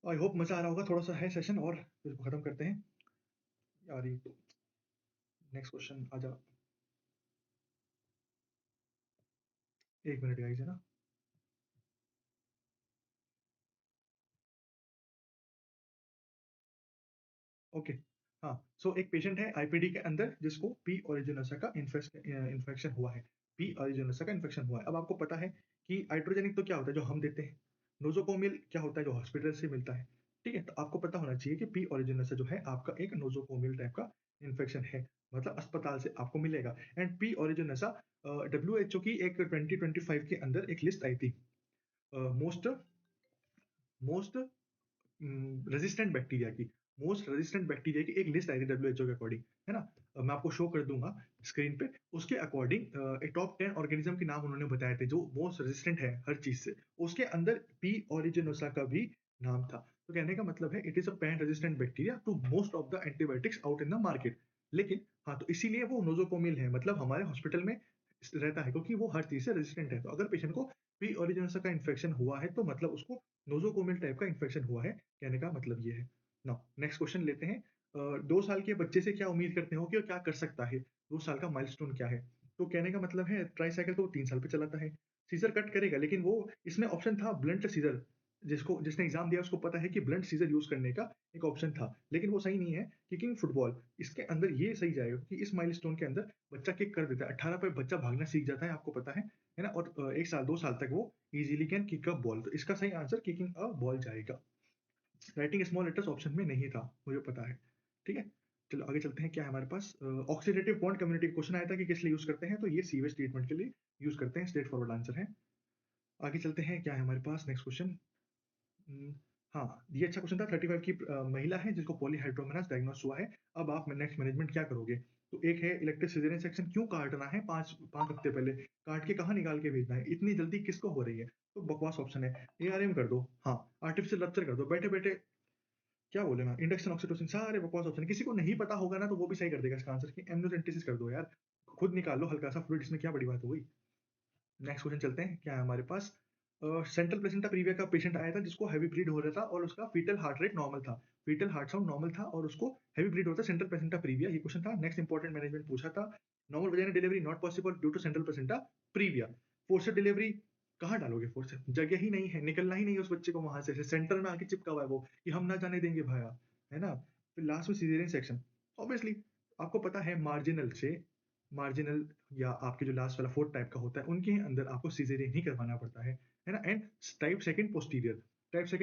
Speaker 1: आई होप मजा आ रहा होगा, थोड़ा सा है सेशन और फिर इसको खत्म करते हैं। यार ये नेक्स्ट क्वेश्चन आ जा। एक मिनट गाइस, है ना। ओके, हाँ, सो एक पेशेंट है आईपीडी के अंदर जिसको पी ओरिजिनोसा का इन्फेक्शन हुआ है। पी ओरिजिनोसा का इन्फेक्शन हुआ है। अब आपको पता है कि हाइड्रोजेनिक तो क्या होता है जो हम देते हैं, नोजोकोमिल क्या होता है जो हॉस्पिटल से मिलता है। ठीक है, तो आपको पता होना चाहिए कि पी ओरिजिनोसा जो है आपका एक नोजोकोमिल टाइप का इन्फेक्शन है, मतलब अस्पताल से आपको मिलेगा। एंड पी ओरिजिनोसा डब्ल्यू की एक 2025 के अंदर एक लिस्ट आई थी, मोस्ट मोस्ट रेजिस्टेंट बैक्टीरिया की, मोस्ट रेजिस्टेंट बैक्टीरिया की एक लिस्ट आई थी डब्ल्यूएचओ के अकॉर्डिंग, है ना। मैं आपको शो कर दूंगा स्क्रीन पे। उसके अकॉर्डिंग एक टॉप 10 ऑर्गेनिज्म के नाम उन्होंने बताए थे जो मोस्ट रेजिस्टेंट है हर चीज से। उसके अंदर पी ओरिजिनोसा का भी नाम था। तो कहने का मतलब है it is a pan resistant bacteria to most of the antibiotics out in the market. लेकिन हाँ, तो इसीलिए वो नोजोकोमिल है, मतलब हमारे हॉस्पिटल में रहता है, क्योंकि वो हर चीज़ से रेजिस्टेंट है। तो अगर पेशेंट को पी ओरिजिनोसा का इन्फेक्शन हुआ है, तो मतलब उसको नोज़ोकोमियल टाइप का इन्फेक्शन हुआ है, कहने का मतलब ये है। नाउ नेक्स्ट क्वेश्चन लेते हैं। 2 साल के बच्चे से क्या उम्मीद करते हो कि वो क्या कर सकता है? 2 साल का माइलस्टोन क्या है? तो कहने का मतलब है ट्राइसाइकिल तो वो 3 साल पे चलाता है। सीज़र कट करेगा, लेकिन वो इसमें ऑप्शन था ब्लंट सीज़र, जिसने एग्ज़ाम दिया उसको पता है कि ब्लंट सीज़र यूज़ करने का एक ऑप्शन था, लेकिन वो सही नहीं है। किकिंग फुटबॉल, इसके अंदर ये सही जाएगा कि इस माइलस्टोन के अंदर बच्चा किक कर देता है। 18 पे बच्चा भागना सीख जाता है, आपको पता है ना? और 1 साल 2 साल तक वो easily can kick a ball. तो इसका सही आंसर किकिंग अ बॉल जाएगा। राइटिंग स्मॉल लेटर्स ऑप्शन में नहीं था, मुझे पता है। ठीक है? चलो आगे चलते हैं, क्या है हमारे पास? ऑक्सीडेटिव बॉन्ड कम्युनिटी का क्वेश्चन आया था कि किस लिए यूज़ करते हैं, तो ये सीवेज ट्रीटमेंट के लिए यूज़ करते हैं, स्ट्रेट फॉरवर्ड आंसर है। आगे चलते हैं, क्या है हमारे पास नेक्स्ट क्वेश्चन? हुँ, हाँ, ये अच्छा क्वेश्चन था। 35 की महिला है जिसको पॉलीहाइड्रोमेनास डायग्नोस हुआ है। अब आप नेक्स्ट मैनेजमेंट क्या करोगे? तो एक है इलेक्टिव सिज़ेरियन सेक्शन क्यों काटना है 5 हफ्ते पहले? काट के कहाँ निकाल के भेजना है? इतनी जल्दी किसको हो रही है? तो बकवास ऑप्शन है, एआरएम कर दो। हाँ, आर्टिफिशियल रप्चर कर दो। बैठे-बैठे क्या बोले मैं, इंडक्शन ऑक्सीटोसिन, सारे बकवास ऑप्शन है। किसी को नहीं पता होगा ना, तो वो भी सही कर देगा इसका आंसर कि एमनियोसेंटेसिस कर दो यार। खुद निकाल लो हल्का-सा फ्लूइड, इसमें क्या बड़ी बात हो गई? नेक्स्ट क्वेश्चन चलते हैं, क्या है हमारे पास? सेंट्रल प्लेसेंटा प्रीविया का पेशेंट आया था जिसको हेवी ब्लीड हो रहा था और उसका फीटल हार्ट रेट नॉर्मल था। फीटल हार्ट साउंड नॉर्मल था और उसको हेवी ब्लीड होता है, सेंट्रल प्लेसेंटा प्रीविया, ये क्वेश्चन था। नेक्स्ट इंपॉर्टेंट मैनेजमेंट पूछा था। Normal vaginal delivery not possible due to central placenta previa. Forced delivery कहाँ डालोगे फोर्सेड? जगह ही नहीं है, निकलना ही नहीं है उस बच्चे को वहां से सेंटर में आके चिपका हुआ है वो, कि हम ना जाने देंगे भाया, है ना? फिर लास्ट में सीजेरियन सेक्शन। ऑब्वियसली आपको पता है मार्जिनल या आपके जो लास्ट वाला फोर्थ टाइप का होता है, उनके अंदर आपको सीज़ेरियन ही करवाना पड़ता है ना? And type second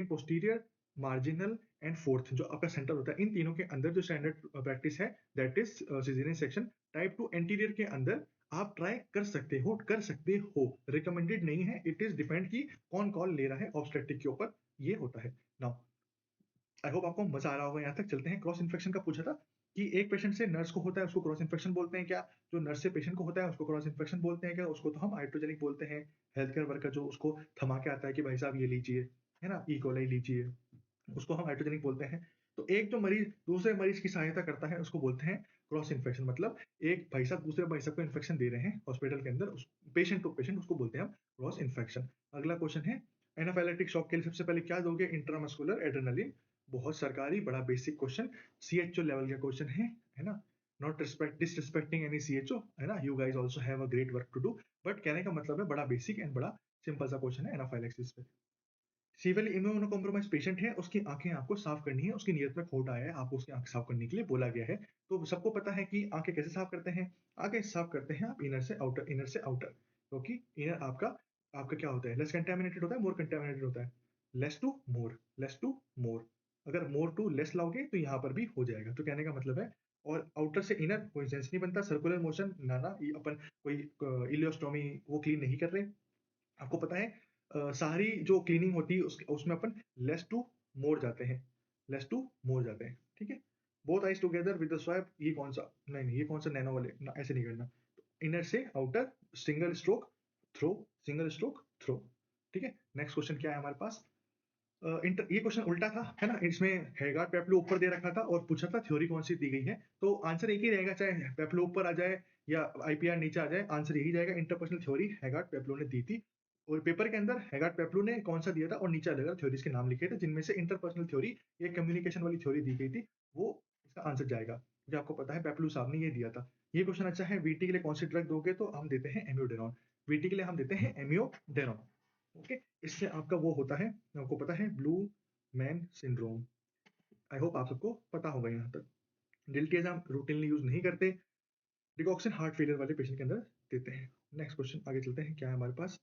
Speaker 1: posterior, marginal and fourth जो आपका सेंटर होता है, इन तीनों के अंदर जो स्टैंडर्ड प्रैक्टिस है, that is caesarean section. Type 2 anterior के अंदर आप ट्राई कर सकते हो, रिकमेंडेड नहीं है। इट इज डिपेंड कि कौन कॉल ले रहा है ऑब्स्टेट्रिक के ऊपर, ये होता है। नाउ आई होप आपको मजा आ रहा होगा। यहाँ तक चलते हैं, क्रॉस इन्फेक्शन का पूछा था कि एक पेशेंट से नर्स को होता है उसको क्रॉस इन्फेक्शन बोलते हैं क्या? जो नर्स से पेशेंट को होता है उसको क्रॉस इन्फेक्शन बोलते हैं क्या? उसको तो हम आइट्रोजेनिक बोलते हैं। हेल्थ केयर वर्कर जो उसको थमा के आता है कि भाई साहब ये लीजिए, है ना, ई कोलाई लीजिए, उसको हम आइट्रोजेनिक बोलते हैं। तो एक जो मरीज दूसरे मरीज की सहायता करता है उसको बोलते हैं क्रॉस इन्फेक्शन। मतलब एक भाई साहब दूसरे भाई साहब को इन्फेक्शन दे रहे हैं हॉस्पिटल के अंदर, पेशेंट टू पेशेंट, उसको बोलते हैं हम क्रॉस इन्फेक्शन। अगला क्वेश्चन है, एनाफाइलेटिक शॉक के लिए सबसे पहले क्या दोगे? Intramuscular adrenaline. बहुत सरकारी बड़ा बेसिक क्वेश्चन, सीएचओ लेवल का क्वेश्चन है ना? Not respect disrespecting any CHO, है ना? You guys also have a great work to do, but कहने का मतलब है बड़ा बेसिक एंड बड़ा सिंपल सा क्वेश्चन है एनाफाइलेक्सिस पे। सिविल इम्यूनो कॉम्प्रोमाइज पेशेंट है, उसकी आंखें आपको साफ करनी है, उसकी नीयत में खोट आया है, आपको उसकी आंख साफ करने के लिए बोला गया है। तो सबको पता है कि आंखें कैसे साफ करते हैं। आंखें साफ करते हैं आप इनर से आउटर, क्योंकि इनर आपका आपका क्या होता है, लेस कंटेमिनेटेड होता है, मोर कंटेमिनेटेड होता है। लेस टू मोर, अगर मोर टू लेस लाओगे तो यहाँ पर भी हो जाएगा, तो कहने का मतलब है। और आउटर से इनर कोई सेंस नहीं बनता, सर्कुलर मोशन ना ना, ये अपन कोई इलियोस्टोमी वो क्लीन नहीं कर रहे। आपको पता है सारी जो क्लीनिंग होती है उसमें अपन लेस टू मोर जाते हैं, ठीक है? Both eyes together with the swap, ये कौन सा, नहीं ये कौन सा नैनो वाले ना, ऐसे नहीं करना। इनर से outer, single stroke throw, single stroke throw. ठीक है, नेक्स्ट क्वेश्चन क्या है हमारे पास? ये क्वेश्चन उल्टा था, है ना? इसमें हैगार्ड पेप्लो ऊपर दे रखा था और पूछा था थ्योरी कौन सी दी गई है, तो आंसर एक ही रहेगा, चाहे पेप्लो ऊपर आ जाए या आईपीआर नीचे आ जाए, आंसर यही जाएगा। इंटरपर्सनल थ्योरी हैगार्ड पेप्लो ने दी थी, और पेपर के अंदर हैगार्ड पेप्लो ने कौन सा दिया था और नीचे अलग-अलग थ्योरीज के नाम लिखे थे, जिनमें से इंटरपर्सनल थ्योरी, ये कम्युनिकेशन वाली थ्योरी दी गई थी, वो इसका आंसर जाएगा। जो आपको पता है पेप्लो साहब ने ये दिया था। ये क्वेश्चन अच्छा है, वीटी के लिए कौन सी ड्रग दोगे? तो हम देते हैं एम्योडेरॉन। वीटी के लिए हम देते हैं एम्योडेरॉन। ओके, इससे आपका वो होता है, आपको पता है, blue man syndrome. I hope आप सबको पता होगा यहाँ तक। डिल्टियाज हम रूटीनली यूज नहीं करते, डिकॉक्सिन हार्ट फेलियर वाले पेशेंट के अंदर देते हैं। नेक्स्ट क्वेश्चन आगे चलते हैं, क्या है हमारे पास?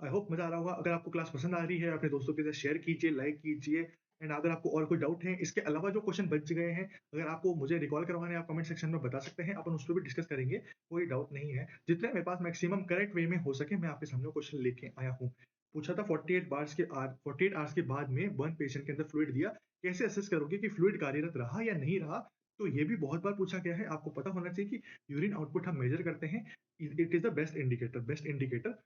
Speaker 1: आई होप मजा आ रहा होगा। अगर आपको क्लास पसंद आ रही है, अपने दोस्तों के साथ शेयर कीजिए, लाइक कीजिए। एंड अगर आपको और कोई डाउट है, इसके अलावा जो क्वेश्चन बच गए हैं, अगर आपको मुझे रिकॉल करवाने हैं, आप कमेंट सेक्शन में बता सकते हैं, अपन उस पर भी डिस्कस करेंगे, कोई डाउट नहीं है। जितने मेरे पास मैक्सिमम करेक्ट वे में हो सके मैं आपके सामने क्वेश्चन लेके आया हूँ। पूछा था 48 आवर्स के बाद में बर्न पेशेंट के अंदर फ्लूइड दिया, कैसे असेस करोगे कि फ्लूइड कार्यरत रहा या नहीं रहा? तो ये भी बहुत बार पूछा गया है, आपको पता होना चाहिए कि यूरिन आउटपुट हम मेजर करते हैं, it is the best indicator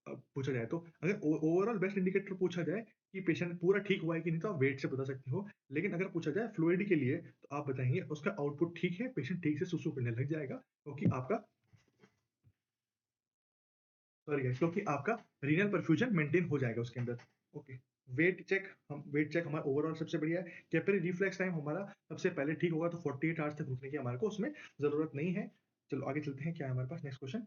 Speaker 1: पूछा जाए तो। अगर ओवरऑल बेस्ट इंडिकेटर पूछा जाए कि पेशेंट पूरा ठीक हुआ है कि नहीं, तो आप वेट से बता सकते हो। लेकिन अगर पूछा जाए फ्लूइड के लिए, तो आप बताएंगे उसका आउटपुट ठीक है, पेशेंट ठीक से सुसु करने लग जाएगा, क्योंकि आपका सॉरी गाइस, क्योंकि आपका रीनल परफ्यूजन मेंटेन हो जाएगा उसके अंदर। ओके, वेट चेक हमारा ओवरऑल सबसे बढ़िया है। कैपिलरी रिफ्लेक्स टाइम हमारा सबसे पहले ठीक होगा, तो 48 आवर्स तक रुकने की हमारे को उसमें जरूरत नहीं है। चलो आगे चलते हैं, क्या है हमारे पास नेक्स्ट क्वेश्चन।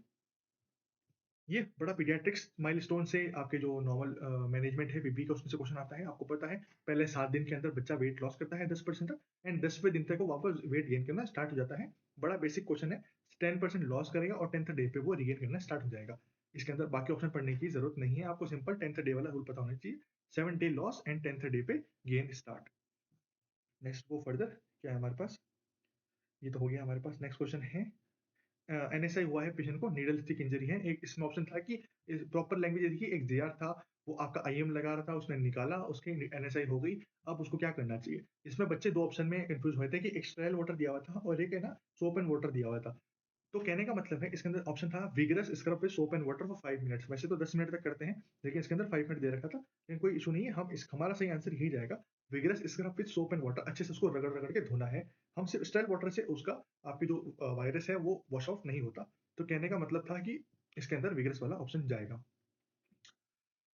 Speaker 1: ये बड़ा पीडियाट्रिक्स माइलस्टोन से आपके जो नॉर्मल मैनेजमेंट है बीबी का, उसमें से क्वेश्चन आता है। आपको पता है पहले 7 दिन के अंदर बच्चा वेट लॉस करता है 10% तक, एंड 10वें दिन तक वो वापस वेट गेन करना स्टार्ट हो जाता है। बड़ा बेसिक क्वेश्चन है। 10% लॉस करेगा और 10th डे पे वो रिगेन करना स्टार्ट हो जाएगा। इसके अंदर बाकी ऑप्शन पढ़ने की जरूरत नहीं है, आपको सिंपल 10th डे वाला रूल पता होना चाहिए। 7 day loss and 10th day पे gain start. Next go further, क्या है हमारे पास। ये तो हो गया हमारे पास। नेक्स्ट क्वेश्चन है, एनएसआई हुआ है पेशेंट को, नीडल स्टिक इंजरी है। एक इसमें ऑप्शन था कि प्रॉपर लैंग्वेज देखिए, एक जेआर था, वो आपका आईएम लगा रहा था, उसने निकाला, उसकी एनएसआई हो गई। अब उसको क्या करना चाहिए। इसमें बच्चे दो ऑप्शन में कंफ्यूज हुए थे कि एक्सट्रायल वाटर दिया हुआ था और एक है ना सोप एंड वाटर दिया हुआ था। तो कहने का मतलब है इसके अंदर ऑप्शन था vigorous scrub with soap and water for 5 minutes. वैसे तो 10 मिनट तक करते हैं, लेकिन इसके अंदर 5 मिनट दे रखा था, लेकिन कोई इशू नहीं है। हमारा सही आंसर यही जाएगा, vigorous scrub with soap and water. अच्छे से उसको रगड़ रगड़ के धोना है। हम सिर्फ स्टाइल वाटर से उसका आपकी जो वायरस है वो वॉश ऑफ नहीं होता। तो कहने का मतलब था कि इसके अंदर विगरस वाला ऑप्शन जाएगा।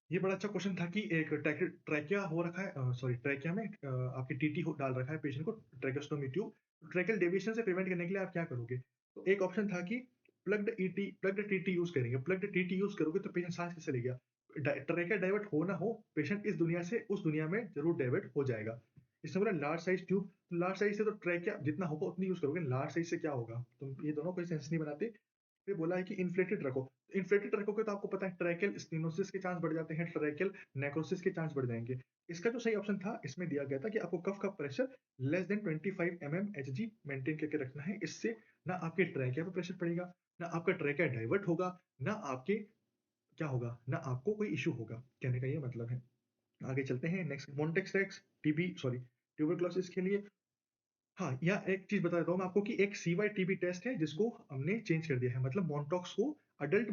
Speaker 1: ये बड़ा अच्छा क्वेश्चन था कि एक ट्रैकिया हो रखा है, सॉरी ट्रैकिया में आपकी टीटी डाल रखा है पेशेंट को, ट्रैकोस्टोमी ट्यूब। ट्रैकल डेविएशन से प्रिवेंट करने के लिए आप क्या करोगे। तो एक ऑप्शन था कि प्लग्ड टीटी यूज करेंगे। प्लग्ड टीटी यूज करोगे तो पेशेंट सांस कैसे लेगा। ट्रैकिया डाइवर्ट हो ना हो, पेशेंट इस दुनिया से उस दुनिया में जरूर डाइवर्ट हो जाएगा। इसमें बोला large size tube, large size से तो ट्रैकिया जितना होगा उतनी यूज करोगे, लार्ज साइज से क्या होगा। तो ये दोनों कोई सेंस नहीं बनाते। फिर बोला है कि इन्फ्लेटेड रखो। इन्फ्लेटेड रखोगे तो आपको पता है ट्रैकेल स्टेनोसिस के चांस बढ़ जाते हैं, ट्रैकेल नेक्रोसिस के चांस बढ़ जाएंगे। इसका जो सही ऑप्शन था इसमें दिया गया था कि आपको कफ का pressure less than 25 mmHg maintain करके रखना है। इससे ना आपके ट्रैकिया पे प्रेशर पड़ेगा, ना आपका ट्रैकिया डाइवर्ट होगा, ना आपके क्या होगा, ना आपको कोई इशू होगा। कहने का ये मतलब है। आगे चलते हैं नेक्स्ट, मोन्टेक्सटेक्स टीबी सॉरी ट्यूबरक्लोसिस के लिए। हाँ, या एक चीज बता देता हूँ मैं आपको कि एक CYTB टेस्ट है जिसको हमने चेंज कर दिया है। मतलब मोन्टॉक्स को अडल्ट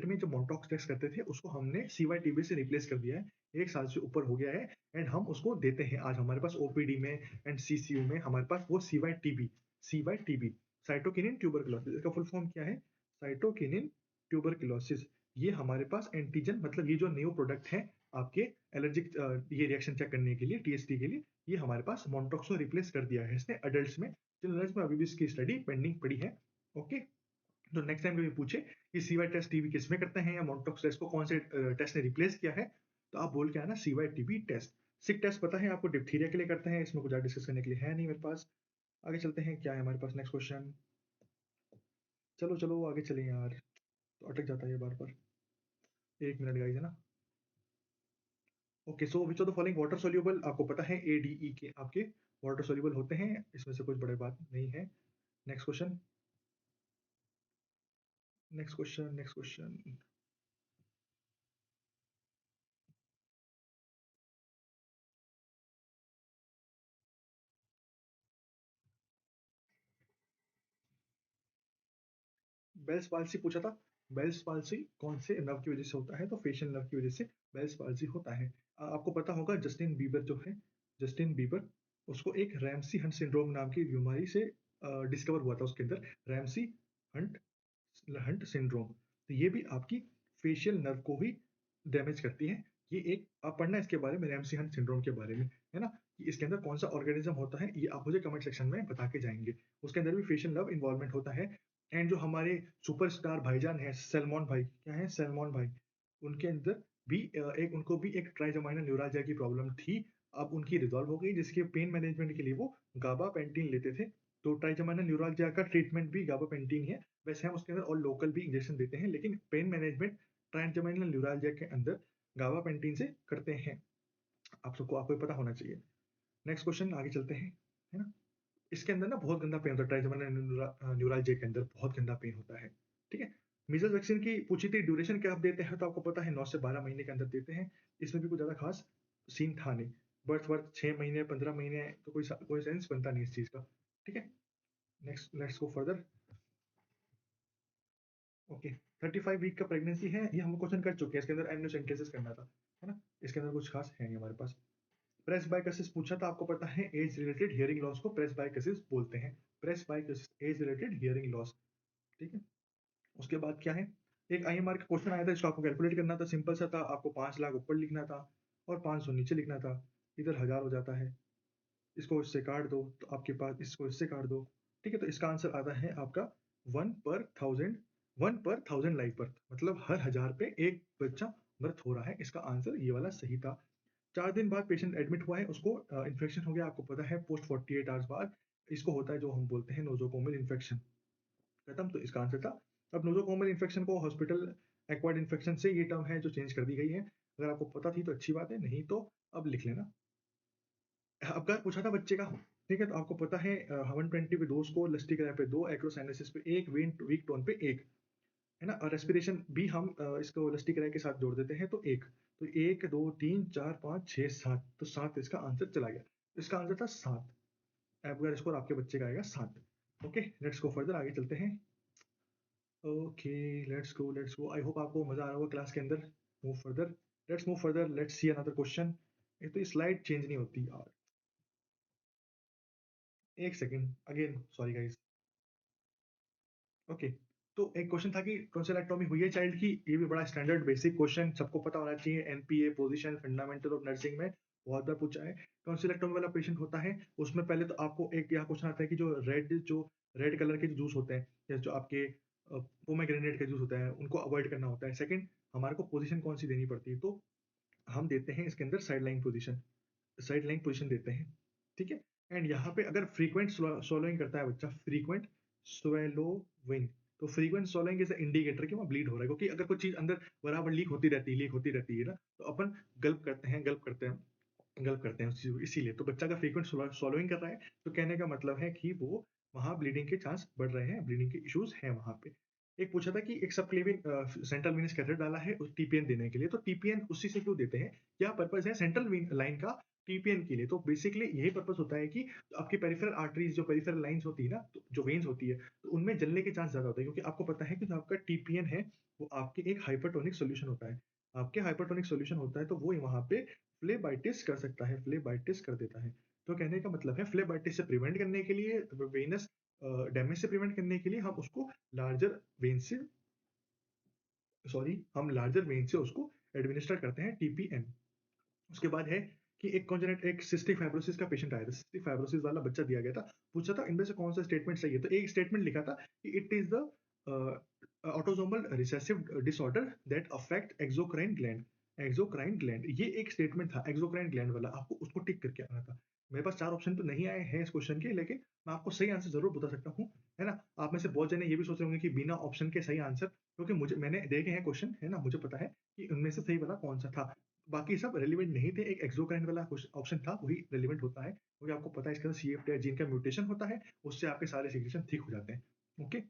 Speaker 1: में जो मोन्टॉक्स टेस्ट करते थे उसको हमने CYTB से रिप्लेस कर दिया है। 1 साल से ऊपर हो गया है एंड हम उसको देते हैं आज हमारे पास ओपीडी में एंड CCU में हमारे पास वो CYTB साइटोकिनिन ट्यूबरकुलोसिस। इसका फुल फॉर्म क्या है, साइटोकिनिन ट्यूबरकुलोसिस। ये हमारे पास एंटीजन, मतलब ये जो न्यू प्रोडक्ट है आपके एलर्जिक ये रिएक्शन चेक करने के लिए, TST के लिए, ये हमारे पास मोन्टॉक्स को रिप्लेस कर दिया है इसने अडल्ट्स में। चिल्ड्रंस में अभी भी इसकी स्टडी पेंडिंग पड़ी है। ओके, तो नेक्स्ट टाइम कभी पूछे कि सीवाई टेस्ट टीबी किसमें करते हैं या मोन्टॉक्स टेस्ट को कौन से टेस्ट ने रिप्लेस किया है, तो आप बोल के आना CYTB टेस्ट। सिक टेस्ट पता है आपको, डिप्थीरिया के लिए करते हैं। इसमें कुछ ज़्यादा डिस्कस करने के लिए है नहीं मेरे पास। आगे चलते हैं, क्या है हमारे पास नेक्स्ट क्वेश्चन। चलो चलो आगे चलें यार, तो अटक जाता है ये बार बार। 1 मिनट गाइस, है ना। Okay, so which of the following water soluble, आपको पता है ADE के आपके वाटर सोल्यूबल होते हैं, इसमें से कुछ बड़े बात नहीं है। Next question, next question. Bell's palsy पूछा था। बेल्स पाल्सी कौन से नर्व की वजह से होता है, तो फेशियल नर्व की वजह से बेल्स पाल्सी होता है। आपको पता होगा जस्टिन बीबर जो है, जस्टिन बीबर, उसको एक रैमसी हंट सिंड्रोम नाम की बीमारी से डिस्कवर हुआ था उसके अंदर, रैमसी हंट हंट सिंड्रोम। तो ये भी आपकी फेशियल नर्व को ही डैमेज करती है। ये एक आप पढ़ना इसके बारे में, रैमसी हंट सिंड्रोम के बारे में, है ना, कि इसके अंदर कौन सा ऑर्गेनिज्म होता है, ये आप मुझे कमेंट सेक्शन में बता के जाएंगे। उसके अंदर भी फेशियल नर्व इन्वॉल्वमेंट होता है। एंड जो हमारे सुपरस्टार भाईजान है सलमान भाई, क्या है सलमान भाई, उनके अंदर भी एक उनको भी एक ट्राइजमाइनल न्यूरालजिया की प्रॉब्लम थी। अब उनकी रिजॉल्व हो गई, जिसके पेन मैनेजमेंट के लिए वो गाबापेंटिन लेते थे। तो ट्राइजमाइनल न्यूरालजिया का ट्रीटमेंट भी गाबापेंटिन है। वैसे हम उसके अंदर और लोकल भी इंजेक्शन देते हैं, लेकिन पेन मैनेजमेंट ट्राइजमाइनल न्यूरालजिया के अंदर गाबापेंटिन से करते हैं। आप सबको आपको पता होना चाहिए। नेक्स्ट क्वेश्चन, आगे चलते हैं, है ना। इसके अंदर ना बहुत गंदा पेन होता है, ट्राइजमाइनल न्यूरालजिया के अंदर बहुत गंदा पेन होता है। ठीक है, मीजल्स वैक्सीन की पूछी थी, ड्यूरेशन क्या आप देते हैं, तो आपको पता है 9 से 12 महीने के अंदर देते हैं। इसमें भी कुछ ज़्यादा खास सीन था नहीं। बर्थ वर्थ 6 महीने 15 महीने, तो कोई सेंस बनता नहीं इस चीज़ का। ठीक है, next let's go further. Okay, 35 week का प्रेगनेंसी है, ये हम क्वेश्चन कर चुके हैं। इसके अंदर एमनियोसेंटेसिस करना था, है ना। इसके अंदर कुछ खास है नहीं हमारे पास। प्रेसबाइकसिस पूछा था, आपको पता है एज रिलेटेड हियरिंग लॉस को प्रेसबाइकसिस बोलते हैं। प्रेसबाइकसिस एज रिलेटेड हियरिंग लॉस। ठीक है, उसके बाद क्या है, एक आईएमआर का क्वेश्चन आया था, इसको आपको कैलकुलेट करना था, सिंपल सा था, आपको 5 लाख ऊपर लिखना था और 500 नीचे लिखना था, इधर 1000 हो जाता है, इसको इससे काट दो तो आपके पास, इसको इससे काट दो, ठीक है? तो इसका आंसर आता है आपका 1 पर 1000 लाइव बर्थ, मतलब हर 1000 पे एक बच्चा बर्थ हो रहा है। इसका आंसर ये वाला सही था। 4 दिन बाद पेशेंट एडमिट हुआ है, उसको इन्फेक्शन हो गया, आपको पता है पोस्ट 48 आवर्स बाद इसको होता है जो हम बोलते हैं नोज़ोकोमियल इन्फेक्शन। खत्म, तो इसका आंसर था। अब नोज़ोकोमियल इन्फेक्शन को हॉस्पिटल एक्वायर्ड इन्फेक्शन से ये टर्म है जो चेंज कर दी गई है। अगर आपको पता थी तो अच्छी बात है, नहीं तो अब लिख लेना। अबगर पूछा था बच्चे का, ठीक है? तो आपको पता है 120 पे 2 स्कोर, लस्टिक पे 2, एक्रोसाइनोसिस पे 1, वीक टोन पे 1, है ना? और रेस्पिरेशन भी हम इसको लस्टिक के साथ जोड़ देते हैं तो 1। तो 1, 2, 3, 4, 5, 6, 7, तो 7 इसका आंसर चला गया। इसका आंसर था 7। अबगर स्कोर आपके बच्चे का आएगा 7। ओके, लेट्स गो फर्दर, आगे चलते हैं। Okay, let's go. I hope आपको मजा आ रहा होगा क्लास के अंदर। Move further, let's move further, let's see another question. ये तो स्लाइड चेंज नहीं होती यार, एक second, again sorry guys. Okay, तो एक क्वेश्चन था कि टोंसिलेक्टोमी हुई है चाइल्ड की, ये भी बड़ा स्टैंडर्ड बेसिक क्वेश्चन सबको पता होना चाहिए, NPA position fundamental of nursing में बहुत बार पूछा है। टोंसिलेक्टोमी वाला पेशेंट होता है, उसमें पहले तो आपको एक यहाँ क्वेश्चन आता है कि जो रेड कलर के जो जूस होते हैं, या जो आपके पोमेग्रेनेट के जूस होते हैं, उनको अवॉइड करना होता है। सेकंड, हमारे को पोजीशन कौन सी देनी पड़ती है, तो हम देते हैं इसके अंदर साइड लाइन पोजीशन देते हैं, ठीक है? एंड यहाँ पे अगर फ्रीक्वेंट swallowing करता है बच्चा, फ्रीक्वेंट swallowing, तो फ्रीक्वेंट swallowing इज इंडिकेटर कि वहाँ ब्लीड हो रहा है, क्योंकि अगर कोई चीज अंदर बराबर लीक होती रहती है ना, तो अपन गल्प करते हैं उस चीज को, इसीलिए तो बच्चा का फ्रीक्वेंट swallowing कर रहा है, तो कहने का मतलब है कि वो वहाँ ब्लीडिंग के चांस बढ़ रहे हैं, ब्लीडिंग के इश्यूज हैं वहाँ पे। एक पूछा था कि एक सबक्लेविन सेंट्रल वेनस कैथेटर डाला है उस टीपीएन देने के लिए, तो टीपीएन उसी से क्यों देते हैं, क्या पर्पस है सेंट्रल लाइन का टीपीएन के लिए? तो बेसिकली यही पर्पस होता है कि आपकी पेरिफेरल आर्टरीज, जो पेरिफेरल लाइंस होती है ना, तो जो वेन्स होती है, तो उनमें जलने के चांस ज्यादा होते हैं, क्योंकि आपको पता है कि जो आपका टीपीएन है वो आपके एक हाइपरटोनिक सोल्यूशन होता है। आपके हाइपरटोनिक सोल्यूशन होता है, तो वो वहां पे फ्लेबाइटिस कर सकता है, फ्लेबाइटिस कर देता है। तो कहने का मतलब है फ्लेबाइटिस से प्रिवेंट करने के लिए, वेनस डैमेज से प्रिवेंट करने के लिए हम उसको लार्जर वेन से हम लार्जर वेन से उसको एडमिनिस्टर करते हैं टीपीएन। उसके बाद है कि एक सिस्टिक फाइब्रोसिस का पेशेंट आया था, सिस्टिक फाइब्रोसिस वाला बच्चा दिया गया था, पूछा था इनमें से कौन सा स्टेटमेंट सही है, तो एक स्टेटमेंट लिखा था कि it is the autosomal recessive disorder that affect exocrine gland, ये एक स्टेटमेंट था एक्सोक्राइन ग्लैंड वाला, आपको उसको टिक करके आना था। मेरे पास 4 ऑप्शन तो नहीं आए हैं इस क्वेश्चन के, लेकिन मैं आपको सही आंसर जरूर बता सकता हूँ, है ना? आप में से बहुत जने ये भी सोच रहे होंगे कि बिना ऑप्शन के सही आंसर, क्योंकि मुझे मैंने देखे हैं क्वेश्चन, है ना, मुझे पता है कि उनमें से सही वाला कौन सा था। बाकी सब रेलिवेंट नहीं थे, एक एक्सोक्राइन वाला ऑप्शन था वही रेलिवेंट होता है, क्योंकि आपको पता है इसके अंदर सीएफटीआर जीन का म्यूटेशन होता है, उससे आपके सारे सिग्नेचर ठीक हो जाते हैं। ओके,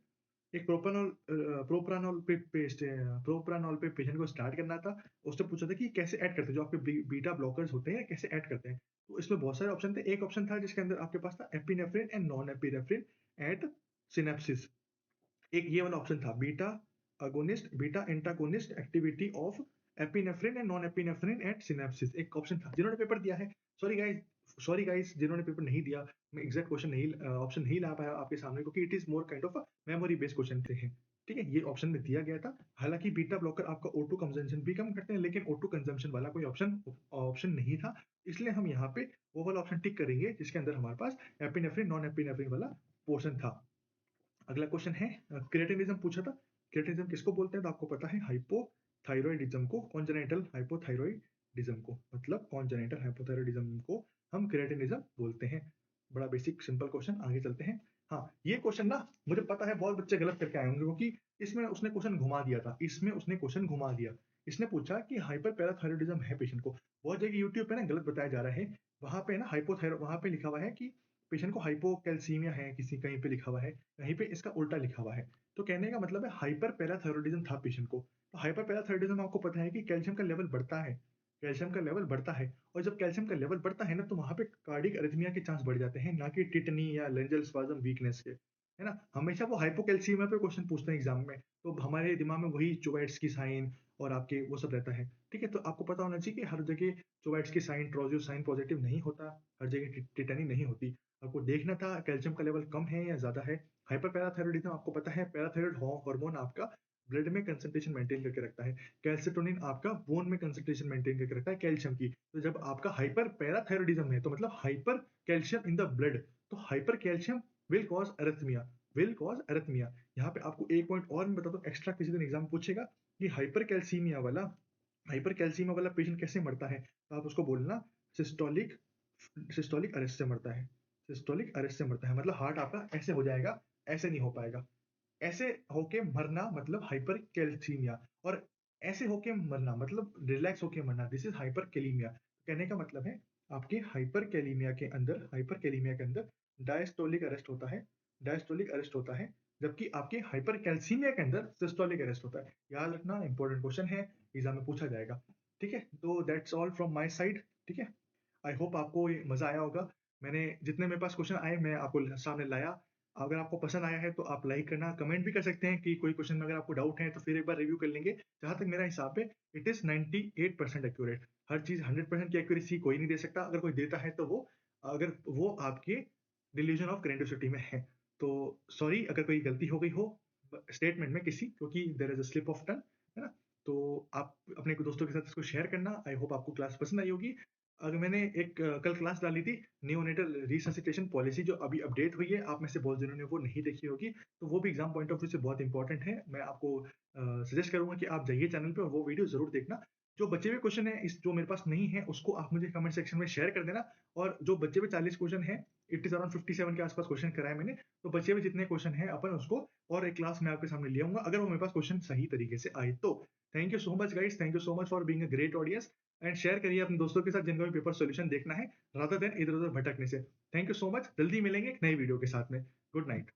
Speaker 1: एक प्रोप्रानोल पे पेशेंट को स्टार्ट करना था, उसने पूछा था कि कैसे ऐड करते हैं, जो आपके बीटा ब्लॉकर्स होते हैं कैसे ऐड करते हैं, तो इसमें बहुत सारे ऑप्शन थे। एक ऑप्शन था जिसके अंदर आपके पास था epinephrine and norepinephrine at synapsis, एक ये वाला ऑप्शन था beta agonist beta antagonist activity of epinephrine and norepinephrine at synapsis, एक ऑप्शन था। जिन्होंने पेपर दिया है, सॉरी गाइस, जिन्होंने पेपर नहीं दिया, मैं एग्जैक्ट क्वेश्चन नहीं ऑप्शन नहीं ला पाया आपके सामने, क्योंकि it is more kind of memory based question थे हैं, ठीक है? ये ऑप्शन में दिया गया था। हालांकि बीटा ब्लॉकर आपका O2 कंजम्पशन भी कम करते हैं, लेकिन O2 कंजम्पशन वाला कोई ऑप्शन नहीं था, इसलिए हम यहाँ पे वो वाला ऑप्शन टिक करेंगे जिसके अंदर हमारे पास एपिनेफ्रिन नॉन एपिनेफ्रिन वाला पोर्शन था। अगला क्वेश्चन है, क्रिएटिनिज्म पूछा था। क्रिएटिनिज्म किसको बोलते हैं, तो आपको पता है हाइपोथायरॉयडिज्म को, कॉन्जेनिटल हाइपोथायरॉयडिज्म को, मतलब कॉन्जेनिटल हाइपोथायरॉयडिज्म को हम क्रिएटिनिज्म बोलते हैं। बड़ा बेसिक सिंपल क्वेश्चन, आगे चलते हैं। हाँ, ये क्वेश्चन ना मुझे पता है बहुत बच्चे गलत करके आए होंगे, क्योंकि इसमें उसने क्वेश्चन घुमा दिया था, इसने पूछा कि हाइपर पैराथायरॉयडिज्म है पेशेंट को, बहुत जगह यूट्यूब पे ना गलत बताया जा रहा है, वहां पे ना हाइपोथायरो वहां पे लिखा हुआ है कि पेशेंट को हाइपोकैल्सीमिया है, किसी कहीं पे लिखा हुआ है, कहीं पे इसका उल्टा लिखा हुआ है, तो कहने का मतलब है हाइपर पैराथायरॉयडिज्म था पेशेंट को। तो हाइपर पैराथायरॉयडिज्म आपको पता है कि कैल्शियम का लेवल बढ़ता है, और जब कैल्शियम का लेवल बढ़ता है ना, तो वहां पे कार्डियक अरिथमिया के चांस बढ़ जाते हैं, ना कि टिटनी या लेंजल स्पाज्म वीकनेस के, है ना? हमेशा वो हाइपोकैल्सीमिया पे क्वेश्चन पूछते हैं एग्जाम में, तो हमारे दिमाग में वही चोवेट्स की साइन और आपके वो सब रहता है, ठीक है? तो आपको पता होना चाहिए कि हर जगह चोवेट्स की साइन, ट्रोजियो साइन पॉजिटिव नहीं होता, हर जगह टिटनी नहीं होती, आपको देखना था कैल्शियम का लेवल कम है या ज्यादा है। हाइपर पैराथायरॉयडिज्म आपको पता है पैराथायरॉयड हार्मोन आपका ब्लड में कंसंट्रेशन मेंटेन करके रखता है। कैल्सिटोनिन आपका बोन में कंसंट्रेशन मेंटेन करके रखता है कैल्शियम की। तो जब आपका हाइपर पैराथायरॉइडिज्म है, तो मतलब hyper calcium in the blood, तो hyper calcium will cause arrhythmia. यहाँ पे आपको एक पॉइंट और मैं बताता हूँ एक्स्ट्रा, किसी दिन एग्जाम पूछेगा कि हाइपर कैल्सीमिया वाला पेशेंट कैसे मरता है, तो आप उसको बोलना सिस्टोलिक सिस्टोलिक अरेस्ट से मरता है। सिस्टोलिक अरेस्ट से मरता है मतलब हार्ट आपका ऐसे हो जाएगा, ऐसे नहीं हो पाएगा। ऐसे होके मरना मतलब हाइपर कैल्सीमिया, और ऐसे होके मरना मतलब रिलैक्स होके मरना, दिस इज हाइपर कैलीमिया। कहने का मतलब है आपके हाइपर कैलीमिया के अंदर डायस्टोलिक अरेस्ट होता है, डायस्टोलिक अरेस्ट होता है, जबकि आपके हाइपर कैल्सीमिया के अंदर सिस्टोलिक अरेस्ट होता है। याद रखना, इंपॉर्टेंट क्वेश्चन है, एग्जाम में पूछा जाएगा। ठीक है, तो that's all from my side. ठीक है, आई होप आपको ये मजा आया होगा। मैंने जितने मेरे पास क्वेश्चन आए मैं आपको सामने लाया। अगर आपको पसंद आया है तो आप लाइक करना, कमेंट भी कर सकते हैं कि कोई क्वेश्चन में अगर आपको डाउट है तो फिर एक बार रिव्यू कर लेंगे। जहाँ तक मेरा हिसाब है इट इज 98% एक्यूरेट। हर चीज 100% की एक्यूरेसी कोई नहीं दे सकता, अगर कोई देता है तो वो, अगर वो आपके डिल्यूजन ऑफ ग्रेंडियोसिटी में है। तो सॉरी अगर कोई गलती हो गई हो स्टेटमेंट में किसी, क्योंकि there is a slip of tongue, है ना। तो आप अपने दोस्तों के साथ इसको शेयर करना। आई होप आपको क्लास पसंद आई होगी। अगर मैंने एक कल क्लास डाली थी नियोनेटल रिससिटेशन पॉलिसी, जो अभी अपडेट हुई है, आप में से बहुत जनों ने वो नहीं देखी होगी, तो वो भी एग्जाम पॉइंट ऑफ व्यू से बहुत इंपॉर्टेंट है। मैं आपको सजेस्ट करूंगा कि आप जाइए चैनल पे और वो वीडियो जरूर देखना। जो बचे हुए क्वेश्चन है इस जो मेरे पास नहीं है उसको आप मुझे कमेंट सेक्शन में शेयर कर देना। और जो बचे हुए 40 क्वेश्चन है, इट इज अराउंड 57 के आसपास क्वेश्चन कराए मैंने, तो बचे हुए जितने क्वेश्चन है अपन उसको और एक क्लास में आपके सामने ले आऊंगा, अगर वो मेरे पास क्वेश्चन सही तरीके से आए तो। Thank you so much guys, thank you so much for being a great audience. And share करिए अपने दोस्तों के साथ जिनको भी पेपर सॉल्यूशन देखना है, रादर देन इधर उधर भटकने से। थैंक यू सो मच, जल्दी मिलेंगे एक नई वीडियो के साथ में। Good night.